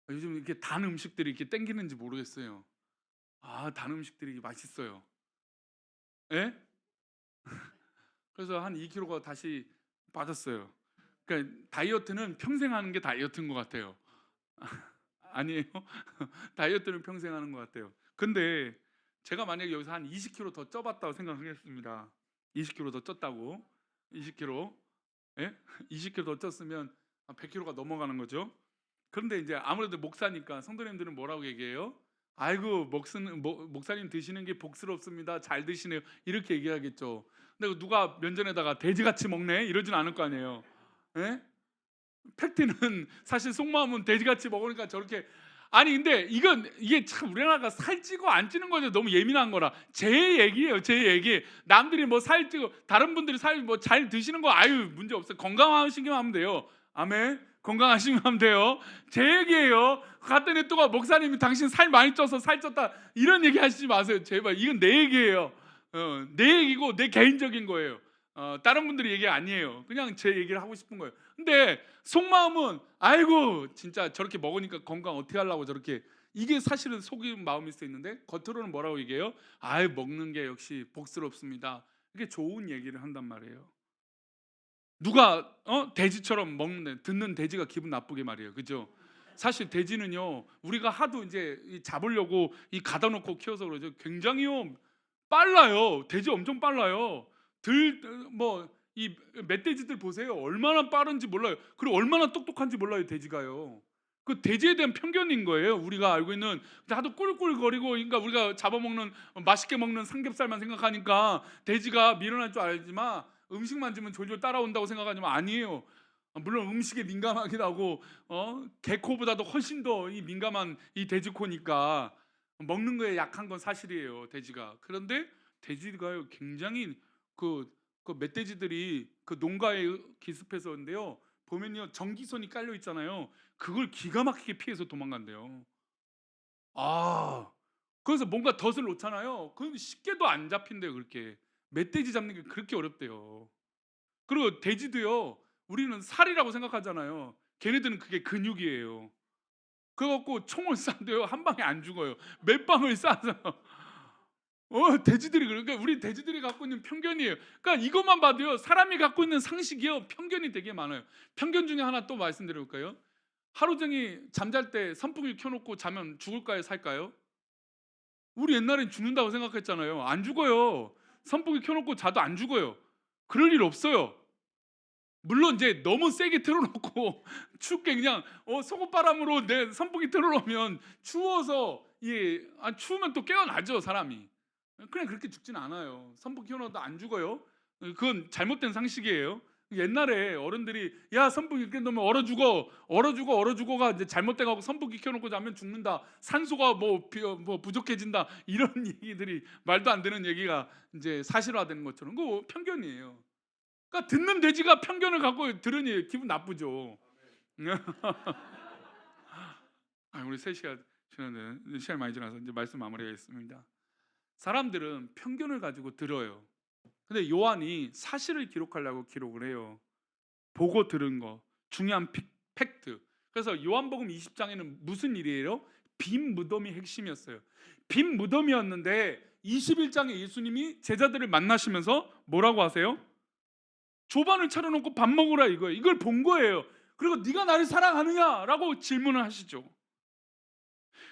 요즘 이렇게 단 음식들이 이렇게 땡기는지 모르겠어요. 단 음식들이 맛있어요. 예? 그래서 한 2kg가 다시 빠졌어요. 그러니까 다이어트는 평생 하는 게 다이어트인 것 같아요. 아니에요? 다이어트는 평생 하는 것 같아요. 근데 제가 만약에 여기서 한 20kg 더 쪄봤다고 생각하겠습니다. 20kg 더 쪘다고. 20kg. 예? 20kg 더 쪘으면 100kg가 넘어가는 거죠. 그런데 이제 아무래도 목사니까 성도님들은 뭐라고 얘기해요? 아이고 목사님 드시는 게 복스럽습니다. 잘 드시네요. 이렇게 얘기하겠죠. 근데 누가 면전에다가 돼지같이 먹네 이러진 않을 거 아니에요. 예? 팩트는 사실 속마음은 돼지같이 먹으니까 저렇게 아니 근데 이게 참 우리나라가 살찌고 안 찌는 거죠. 너무 예민한 거라. 제 얘기예요. 제 얘기. 남들이 뭐 살찌고 다른 분들이 살 뭐 잘 드시는 거 아유 문제 없어요. 건강하시기만 하면 돼요. 아멘. 건강하시면 하면 돼요. 제 얘기예요. 갔더니 또 목사님이 당신 살 많이 쪄서 살쪘다 이런 얘기 하시지 마세요. 제발. 이건 내 얘기예요. 내 얘기고 내 개인적인 거예요. 다른 분들의 얘기 아니에요. 그냥 제 얘기를 하고 싶은 거예요. 근데 속마음은 아이고 진짜 저렇게 먹으니까 건강 어떻게 하려고 저렇게 이게 사실은 속인 마음일 수 있는데 겉으로는 뭐라고 얘기해요? 아이 먹는 게 역시 복스럽습니다. 이게 좋은 얘기를 한단 말이에요. 누가 돼지처럼 먹는 듣는 돼지가 기분 나쁘게 말이에요. 그죠? 사실 돼지는요 우리가 하도 이제 잡으려고 이 가다 놓고 키워서 그러죠. 굉장히요 빨라요. 돼지 엄청 빨라요. 들 뭐 이 멧돼지들 보세요. 얼마나 빠른지 몰라요. 그리고 얼마나 똑똑한지 몰라요, 돼지가요. 그 돼지에 대한 편견인 거예요. 우리가 알고 있는 하도 꿀꿀거리고 그러니까 우리가 잡아먹는 맛있게 먹는 삼겹살만 생각하니까 돼지가 미련할 줄 알지만 음식 만지면 졸졸 따라온다고 생각하지만 아니에요. 물론 음식에 민감하기도 하고 개코보다도 훨씬 더 이 민감한 이 돼지코니까 먹는 거에 약한 건 사실이에요, 돼지가. 그런데 돼지가요 굉장히 그 멧돼지들이 그 농가에 기습해서인데요. 보면요 전기선이 깔려 있잖아요. 그걸 기가 막히게 피해서 도망간대요. 아, 그래서 뭔가 덫을 놓잖아요. 그건 쉽게도 안 잡힌대요, 그렇게. 멧돼지 잡는 게 그렇게 어렵대요. 그리고 돼지도요. 우리는 살이라고 생각하잖아요. 걔네들은 그게 근육이에요. 그래갖고 총을 쏴도요 한 방에 안 죽어요. 몇 방을 쏴서 돼지들이 그러니까 우리 돼지들이 갖고 있는 편견이에요. 그러니까 이것만 봐도요 사람이 갖고 있는 상식이요 편견이 되게 많아요. 편견 중에 하나 또 말씀드려볼까요? 하루 종일 잠잘 때 선풍기 켜놓고 자면 죽을까요, 살까요? 우리 옛날엔 죽는다고 생각했잖아요. 안 죽어요. 선풍기 켜놓고 자도 안 죽어요. 그럴 일 없어요. 물론 이제 너무 세게 틀어놓고 춥게 그냥 속옷바람으로 내 선풍기 틀어놓으면 추워서 추우면 또 깨어나죠 사람이. 그냥 그렇게 죽진 않아요. 선풍기 켜놓어도 안 죽어요. 그건 잘못된 상식이에요. 옛날에 어른들이 야 선풍기 켜놓으면 얼어 죽어가 이제 잘못돼 갖고 선풍기 켜놓고 자면 죽는다. 산소가 뭐 부족해진다 이런 얘기들이 말도 안 되는 얘기가 이제 사실화되는 것처럼 그거 편견이에요. 그러니까 듣는 돼지가 편견을 갖고 들으니 기분 나쁘죠. 우리 3시간 지났는데 시간 많이 지나서 이제 말씀 마무리하겠습니다. 사람들은 편견을 가지고 들어요. 근데 요한이 사실을 기록하려고 기록을 해요. 보고 들은 거 중요한 팩트. 그래서 요한복음 20장에는 무슨 일이에요? 빈 무덤이 핵심이었어요. 빈 무덤이었는데 21장에 예수님이 제자들을 만나시면서 뭐라고 하세요? 조반을 차려놓고 밥 먹으라 이거예요. 이걸 본 거예요. 그리고 네가 나를 사랑하느냐라고 질문을 하시죠.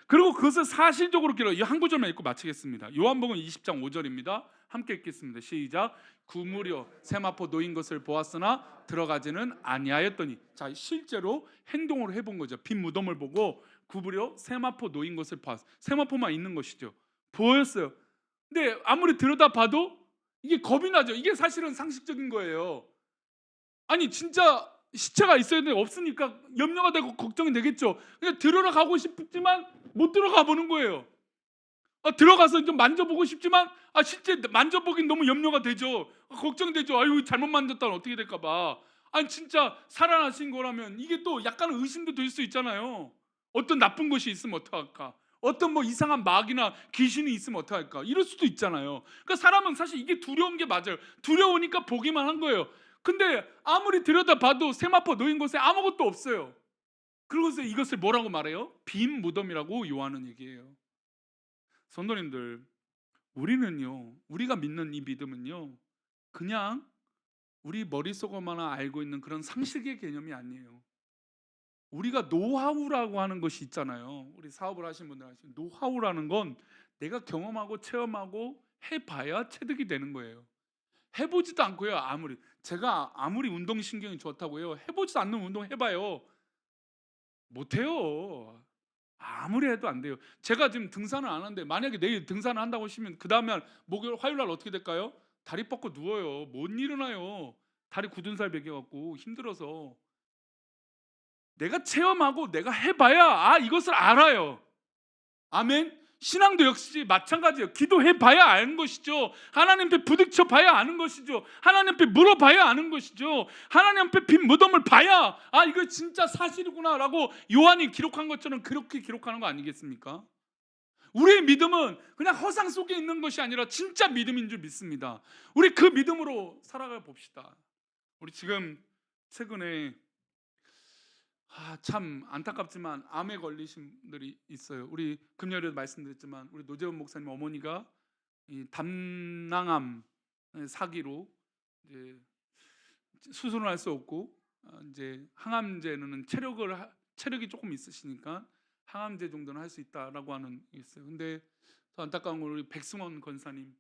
그리고 그것을 사실적으로 기록. 한 구절만 읽고 마치겠습니다. 요한복음 20장 5절입니다. 함께 읽겠습니다. 시작. 구무려 세마포 놓인 것을 보았으나 들어가지는 아니하였더니. 자, 실제로 행동으로 해본 거죠. 빈 무덤을 보고 구부려 세마포 놓인 것을 봤어요. 세마포만 있는 것이죠. 보였어요. 근데 아무리 들여다봐도 이게 겁이 나죠. 이게 사실은 상식적인 거예요. 아니 진짜 시체가 있어야 되는데 없으니까 염려가 되고 걱정이 되겠죠. 그냥 들어가고 싶지만 못 들어가 보는 거예요. 들어가서 좀 만져보고 싶지만 실제 만져보긴 너무 염려가 되죠. 걱정되죠. 아유 잘못 만졌다면 어떻게 될까 봐. 아니 진짜 살아나신 거라면 이게 또 약간 의심도 될 수 있잖아요. 어떤 나쁜 것이 있으면 어떡할까? 어떤 뭐 이상한 마귀나 귀신이 있으면 어떡할까? 이럴 수도 있잖아요. 그러니까 사람은 사실 이게 두려운 게 맞아요. 두려우니까 보기만 한 거예요. 근데 아무리 들여다봐도 세마포 놓인 곳에 아무것도 없어요. 그러고서 이것을 뭐라고 말해요? 빈 무덤이라고 요한은 얘기해요. 성도님들, 우리가 믿는 이 믿음은요 그냥 우리 머릿속에만 알고 있는 그런 상식의 개념이 아니에요. 우리가 노하우라고 하는 것이 있잖아요. 우리 사업을 하신 분들 아시는 노하우라는 건 내가 경험하고 체험하고 해봐야 체득이 되는 거예요. 해보지도 않고요. 제가 아무리 운동신경이 좋다고 해요. 해보지도 않는 운동 해봐요. 못해요. 아무리 해도 안 돼요. 제가 지금 등산을 안 하는데 만약에 내일 등산을 한다고 하시면 그 다음날 목요일 화요일 날 어떻게 될까요? 다리 뻗고 누워요. 못 일어나요. 다리 굳은 살 베겨갖고 힘들어서. 내가 체험하고 내가 해봐야 이것을 알아요. 아멘. 신앙도 역시 마찬가지예요. 기도해봐야 아는 것이죠. 하나님 앞에 부딪혀봐야 아는 것이죠. 하나님 앞에 물어봐야 아는 것이죠. 하나님 앞에 빈 무덤을 봐야 이거 진짜 사실이구나 라고 요한이 기록한 것처럼 그렇게 기록하는 거 아니겠습니까? 우리의 믿음은 그냥 허상 속에 있는 것이 아니라 진짜 믿음인 줄 믿습니다. 우리 그 믿음으로 살아가 봅시다. 우리 지금 최근에 참 안타깝지만 암에 걸리신 분들이 있어요. 우리 금요일에도 말씀드렸지만 우리 노재원 목사님 어머니가 이 담낭암 사기로 이제 수술을 할 수 없고 이제 항암제는 체력이 조금 있으시니까 항암제 정도는 할 수 있다라고 하는 게 있어요. 근데 더 안타까운 건 우리 백승원 권사님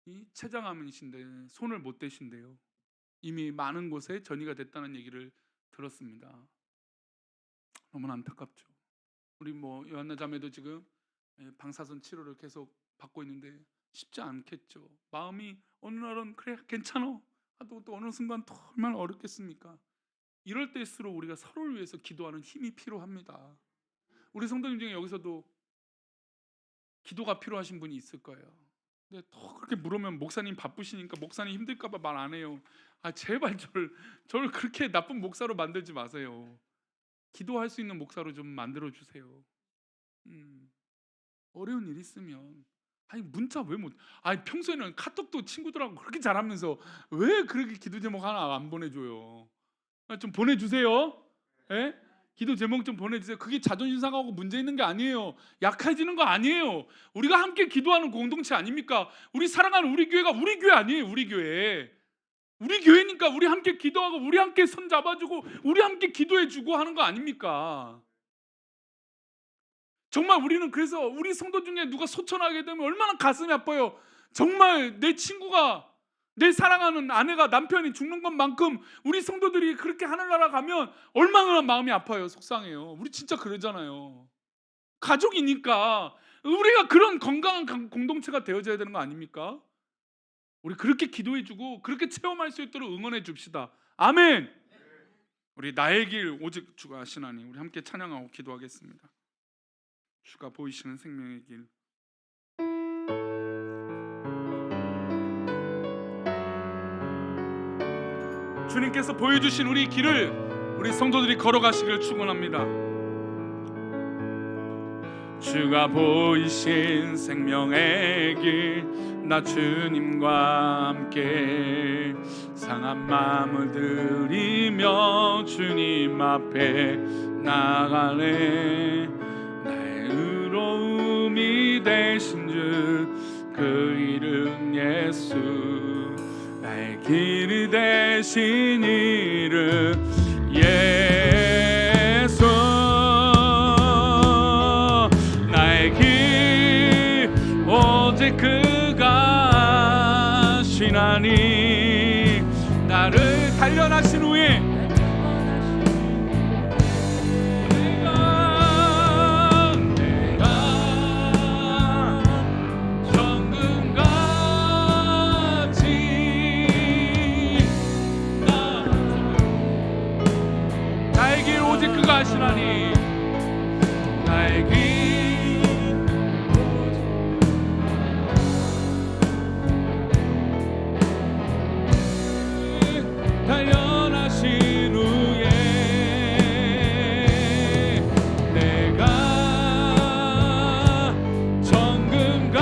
이 췌장암이신데 손을 못 대신대요. 이미 많은 곳에 전이가 됐다는 얘기를 들었습니다. 너무나 안타깝죠. 우리 요한나 자매도 지금 방사선 치료를 계속 받고 있는데 쉽지 않겠죠. 마음이 어느 날은 그래 괜찮아 하도 또 어느 순간 또 얼마나 어렵겠습니까? 이럴 때일수록 우리가 서로를 위해서 기도하는 힘이 필요합니다. 우리 성도님 중에 여기서도 기도가 필요하신 분이 있을 거예요. 근데 더 그렇게 물으면 목사님 바쁘시니까 목사님 힘들까 봐 말 안 해요. 제발 저를 그렇게 나쁜 목사로 만들지 마세요. 기도할 수 있는 목사로 좀 만들어 주세요. 어려운 일 있으면 문자 왜 못? 평소에는 카톡도 친구들하고 그렇게 잘하면서 왜 그렇게 기도 제목 하나 안 보내줘요? 좀 보내주세요. 예? 기도 제목 좀 보내주세요. 그게 자존심 상하고 문제 있는 게 아니에요. 약해지는 거 아니에요. 우리가 함께 기도하는 공동체 아닙니까? 우리 사랑하는 우리 교회가 우리 교회 아니에요. 우리 교회니까 우리 함께 기도하고 우리 함께 손 잡아주고 우리 함께 기도해주고 하는 거 아닙니까? 정말 우리는 그래서 우리 성도 중에 누가 소천하게 되면 얼마나 가슴이 아파요. 정말 내 친구가 내 사랑하는 아내가 남편이 죽는 것만큼 우리 성도들이 그렇게 하늘나라 가면 얼마나 마음이 아파요. 속상해요. 우리 진짜 그러잖아요. 가족이니까 우리가 그런 건강한 공동체가 되어져야 되는 거 아닙니까? 우리 그렇게 기도해주고 그렇게 체험할 수 있도록 응원해 줍시다. 아멘. 우리 나의 길 오직 주가 아시나니 우리 함께 찬양하고 기도하겠습니다. 주가 보이시는 생명의 길. 주님께서 보여주신 우리 길을 우리 성도들이 걸어가시길 축원합니다. 주가 보이신 생명의 길 나 주님과 함께 상한 마음을 들이며 주님 앞에 나가네. 나의 의로움이 되신 주 그 이름 예수 나의 길이 되신 이름 예수 나의 길 오직 그가 아시나니 나를 단련하신 후에 하시나니 나의 길 단련하신 후에 내가 정금같이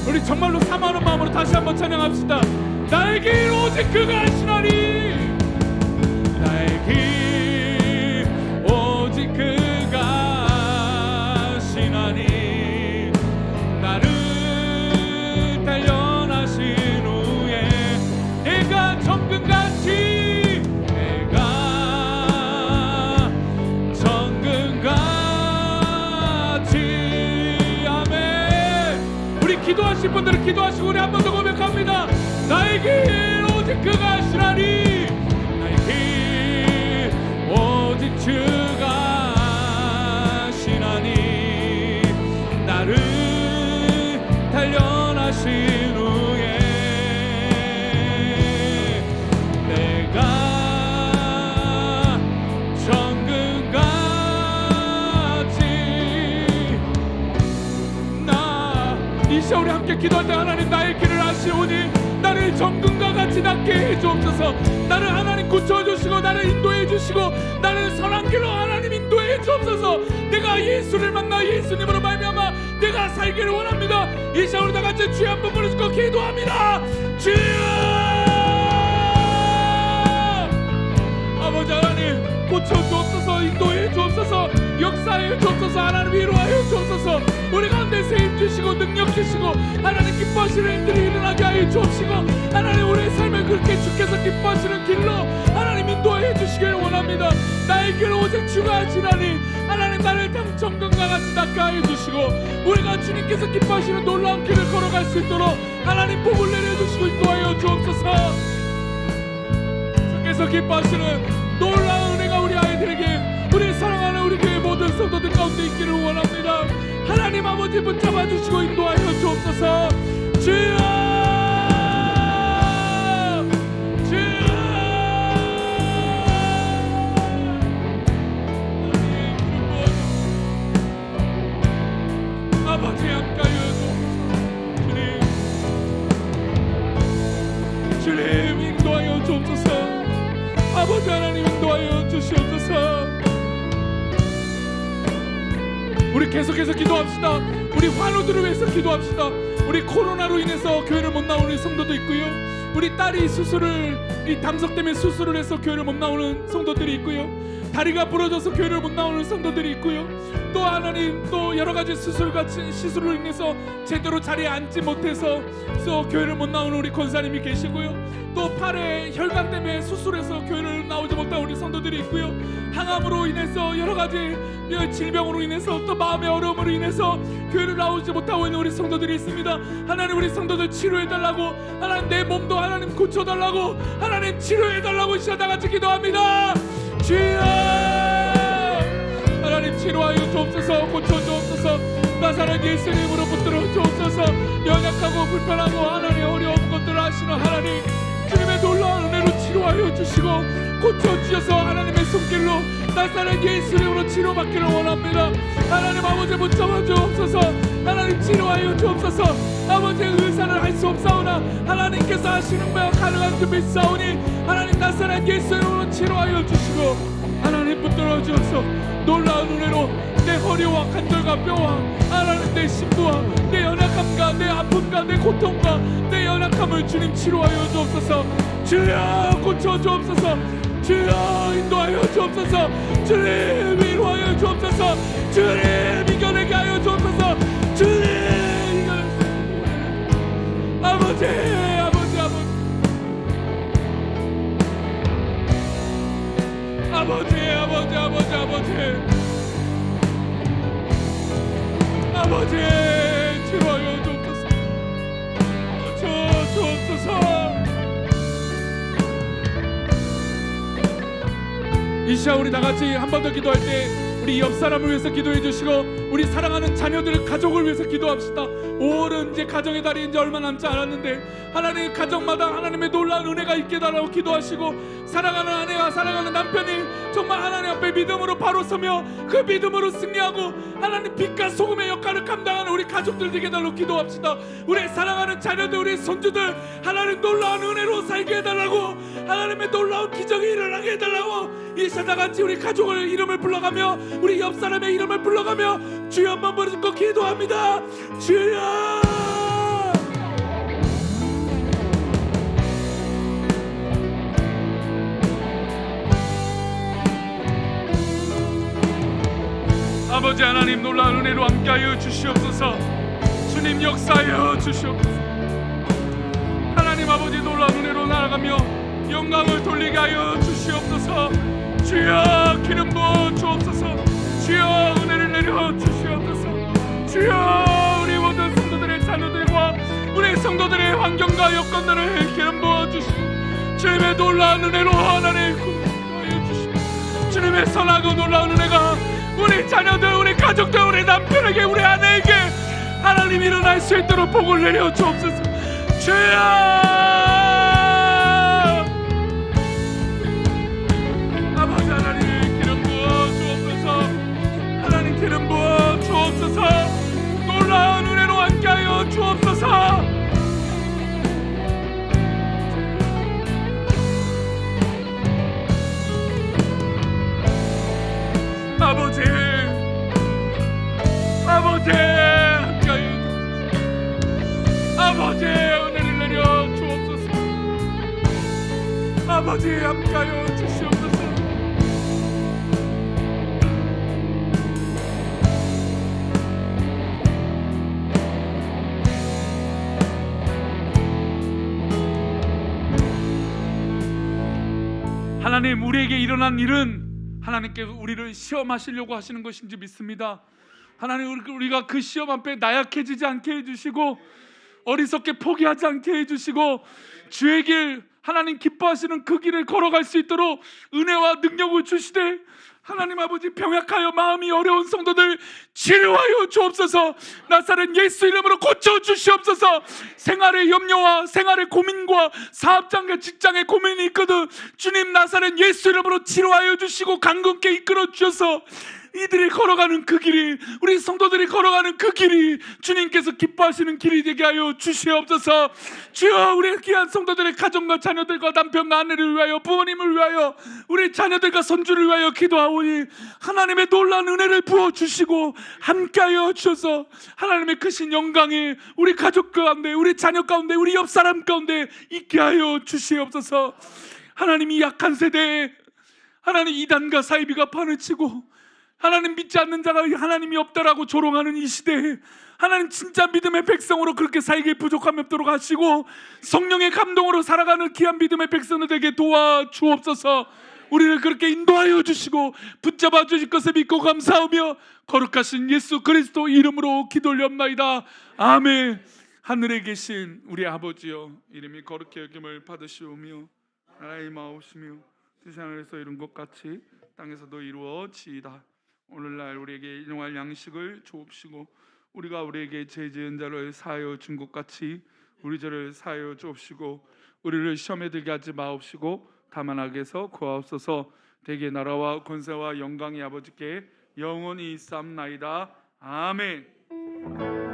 우리 정말로 사모하는 마음으로 다시 한번 찬양합시다. 나의 길 오직 그가 하시나니 나의 길 오직 그가 아시나니 나를 단련하신 후에 내가 정금같이 아멘. 우리 기도하실 분들은 기도하시고 우리 한 번 더 고백합니다. 나의 길 오직 그가 아시나니 시간 우리 함께 기도할 때 하나님 나의 길을 아시오니 나를 정금과 같이 낫게 해주옵소서. 나를 하나님 고쳐주시고 나를 인도해 주시고 나를 선한 길로 하나님 인도해 주옵소서. 내가 예수를 만나 예수님으로 말미암아 내가 살기를 원합니다. 이 시간 우리 다 같이 주여 한번 부르시고 기도합니다. 주여 아버지 하나님 고쳐주옵소서. 인도해 주옵소서. 역사해 주옵소서. 하나님 위로하여 주옵소서. 우리 가운데 세임 주시고 능력 주시고 하나님 기뻐하시는 일들이 일어나게 하여 주옵시고 하나님 우리의 삶을 그렇게 주께서 기뻐하시는 길로 하나님 인도해 주시길 원합니다. 나의 길을 오직 주가 하시나니 하나님 나를 정금과 같이 낫게 하여 주시고 우리가 주님께서 기뻐하시는 놀라운 길을 걸어갈 수 있도록 하나님 복을 내려주시고 인도하여 주옵소서. 주께서 기뻐하시는 놀라운 은혜가 우리 아이들에게 우리 사랑하는 우리 교회 모든 성도들 가운데 있기를 원합니다. 하나님 아버지 붙잡아 주시고 인도하여 주옵소서. 주여 주여 아버지 함께하여 주옵소서. 주님 인도하여 주옵소서. 아버지 하나님 인도하여 주시옵소서. 우리 계속해서 기도합시다. 우리 환우들을 위해서 기도합시다. 우리 코로나로 인해서 교회를 못 나오는 성도도 있고요. 우리 딸이 이 담석 때문에 수술을 해서 교회를 못 나오는 성도들이 있고요. 다리가 부러져서 교회를 못 나오는 성도들이 있고요. 또 하나님 또 여러 가지 시술로 인해서 제대로 자리에 앉지 못해서 교회를 못 나오는 우리 권사님이 계시고요. 또 팔에 혈관 때문에 수술해서 교회를 나오지 못한 우리 성도들이 있고요. 항암으로 인해서 여러 가지 질병으로 인해서 또 마음의 어려움으로 인해서 교회를 나오지 못하고 있는 우리 성도들이 있습니다. 하나님 우리 성도들 치료해달라고 하나님 내 몸도 하나님 고쳐달라고 하나님 치료해달라고 시간 다 같이 기도합니다. 주여 하나님 치료하여 주옵소서. 고쳐주옵소서. 나사렛 예수님으로 붙들어 주옵소서. 연약하고 불편하고 하나님 어려운 것들을 아시는 하나님 주님의 놀라운 은혜로 치료하여 주시고 고쳐주셔서 하나님의 손길로 나사렛 예수님으로 치료받기를 원합니다. 하나님 아버지 붙잡아 주옵소서. 하나님 치료하여 주옵소서. 아버지의 의사를 할 수 없사오나 하나님께서 하시는 바가 가능한 줄 믿사오니 하나님 나사렛 예수님으로 치료하여 주시고 하나님 붙들어 주옵소서. 놀라운 은혜로 내 허리와 관절과 뼈와 하나님 내 심부와 내 연약함과 내 아픔과 내 고통과 내 연약함을 주님 치료하여 주옵소서. 주여 고쳐 주옵소서. 주여 인도하여 주옵소서. 주님 위로하여 주옵소서. 주님 이겨내게 하여 주옵소서. 주님 이겨내게 아버지 아버지 아버지 아버지 아버지 아버지 아버지 치료하여 주옵소서. 주옵소서. 이 시간 우리 다같이 한 번 더 기도할 때 우리 옆 사람을 위해서 기도해 주시고 우리 사랑하는 자녀들 가족을 위해서 기도합시다. 5월은 이제 가정의 달이 이제 얼마 남지 않았는데 하나님 가정마다 하나님의 놀라운 은혜가 있게 달라고 기도하시고 사랑하는 아내와 사랑하는 남편이 정말 하나님 앞에 믿음으로 바로 서며 그 믿음으로 승리하고 하나님 빛과 소금의 역할을 감당하는 우리 가족들 되게 달라고 기도합시다. 우리 사랑하는 자녀들 우리 손주들 하나님 놀라운 은혜로 살게 해달라고 하나님의 놀라운 기적이 일어나게 해달라고 이 사다같이 우리 가족을 이름을 불러가며 우리 옆 사람의 이름을 불러가며 주여 한번 부르짖고 기도합니다. 주여 아버지 하나님 놀라운 은혜로 함께하여 주시옵소서. 주님 역사하여 주시옵소서. 하나님 아버지 놀라운 은혜로 나아가며 영광을 돌리게 하여 주시옵소서. 주여 기름 부어 주옵소서. 주여 은혜를 내려 주시옵소서. 주여 우리 모든 성도들의 자녀들과 우리 성도들의 환경과 여건들을 기름 부어 주시고 주님의 놀라운 은혜로 하나님 구하여 주시고 주님의 선하고 놀라운 은혜가 우리 자녀들 우리 가족들 우리 남편에게 우리 아내에게 하나님 일어날 수 있도록 복을 내려 주옵소서. 주여 아버지 하나님 기름 부어 주옵소서. 하나님 기름 부어 주옵소서. 놀라운 은혜로 함께하여 주옵소서. 아버지, 아버지 함께하여 아버지 은혜를 내려 주옵소서. 아버지 함께하여 주시옵소서. 하나님, 우리에게 일어난 일은 하나님께서 우리를 시험하시려고 하시는 것인지 믿습니다. 하나님, 우리가 그 시험 앞에 나약해지지 않게 해주시고 어리석게 포기하지 않게 해주시고 주의 길, 하나님 기뻐하시는 그 길을 걸어갈 수 있도록 은혜와 능력을 주시되, 하나님 아버지 병약하여 마음이 어려운 성도들 치료하여 주옵소서. 나사렛 예수 이름으로 고쳐주시옵소서. 생활의 염려와 생활의 고민과 사업장과 직장의 고민이 있거든 주님 나사렛 예수 이름으로 치료하여 주시고 강건케 이끌어 주셔서 이들이 걸어가는 그 길이, 우리 성도들이 걸어가는 그 길이 주님께서 기뻐하시는 길이 되게 하여 주시옵소서. 주여, 우리 귀한 성도들의 가정과 자녀들과 남편과 아내를 위하여, 부모님을 위하여, 우리 자녀들과 손주를 위하여 기도하오니 하나님의 놀라운 은혜를 부어주시고 함께하여 주셔서 하나님의 크신 영광이 우리 가족 가운데, 우리 자녀 가운데, 우리 옆 사람 가운데 있게 하여 주시옵소서. 하나님, 이 약한 세대에 하나님 이단과 사이비가 판을 치고 하나님 믿지 않는 자가 하나님이 없다라고 조롱하는 이 시대에 하나님 진짜 믿음의 백성으로 그렇게 살기 부족함이 없도록 하시고 성령의 감동으로 살아가는 귀한 믿음의 백성들에게 도와주옵소서. 우리를 그렇게 인도하여 주시고 붙잡아 주실 것을 믿고 감사하며 거룩하신 예수 그리스도 이름으로 기도 올려옵나이다. 아멘. 하늘에 계신 우리 아버지여, 이름이 거룩히 여김을 받으시오며 나라의 마옵시며 세상에서 이룬 것 같이 땅에서도 이루어지이다. 오늘날 우리에게 일용할 양식을 주옵시고 우리가 우리에게 죄 지은 자를 사하여 준 것 같이 우리 죄를 사하여 주옵시고 우리를 시험에 들게 하지 마옵시고 다만 악에서 구하옵소서. 대개 나라와 권세와 영광이 아버지께 영원히 있사옵나이다. 아멘.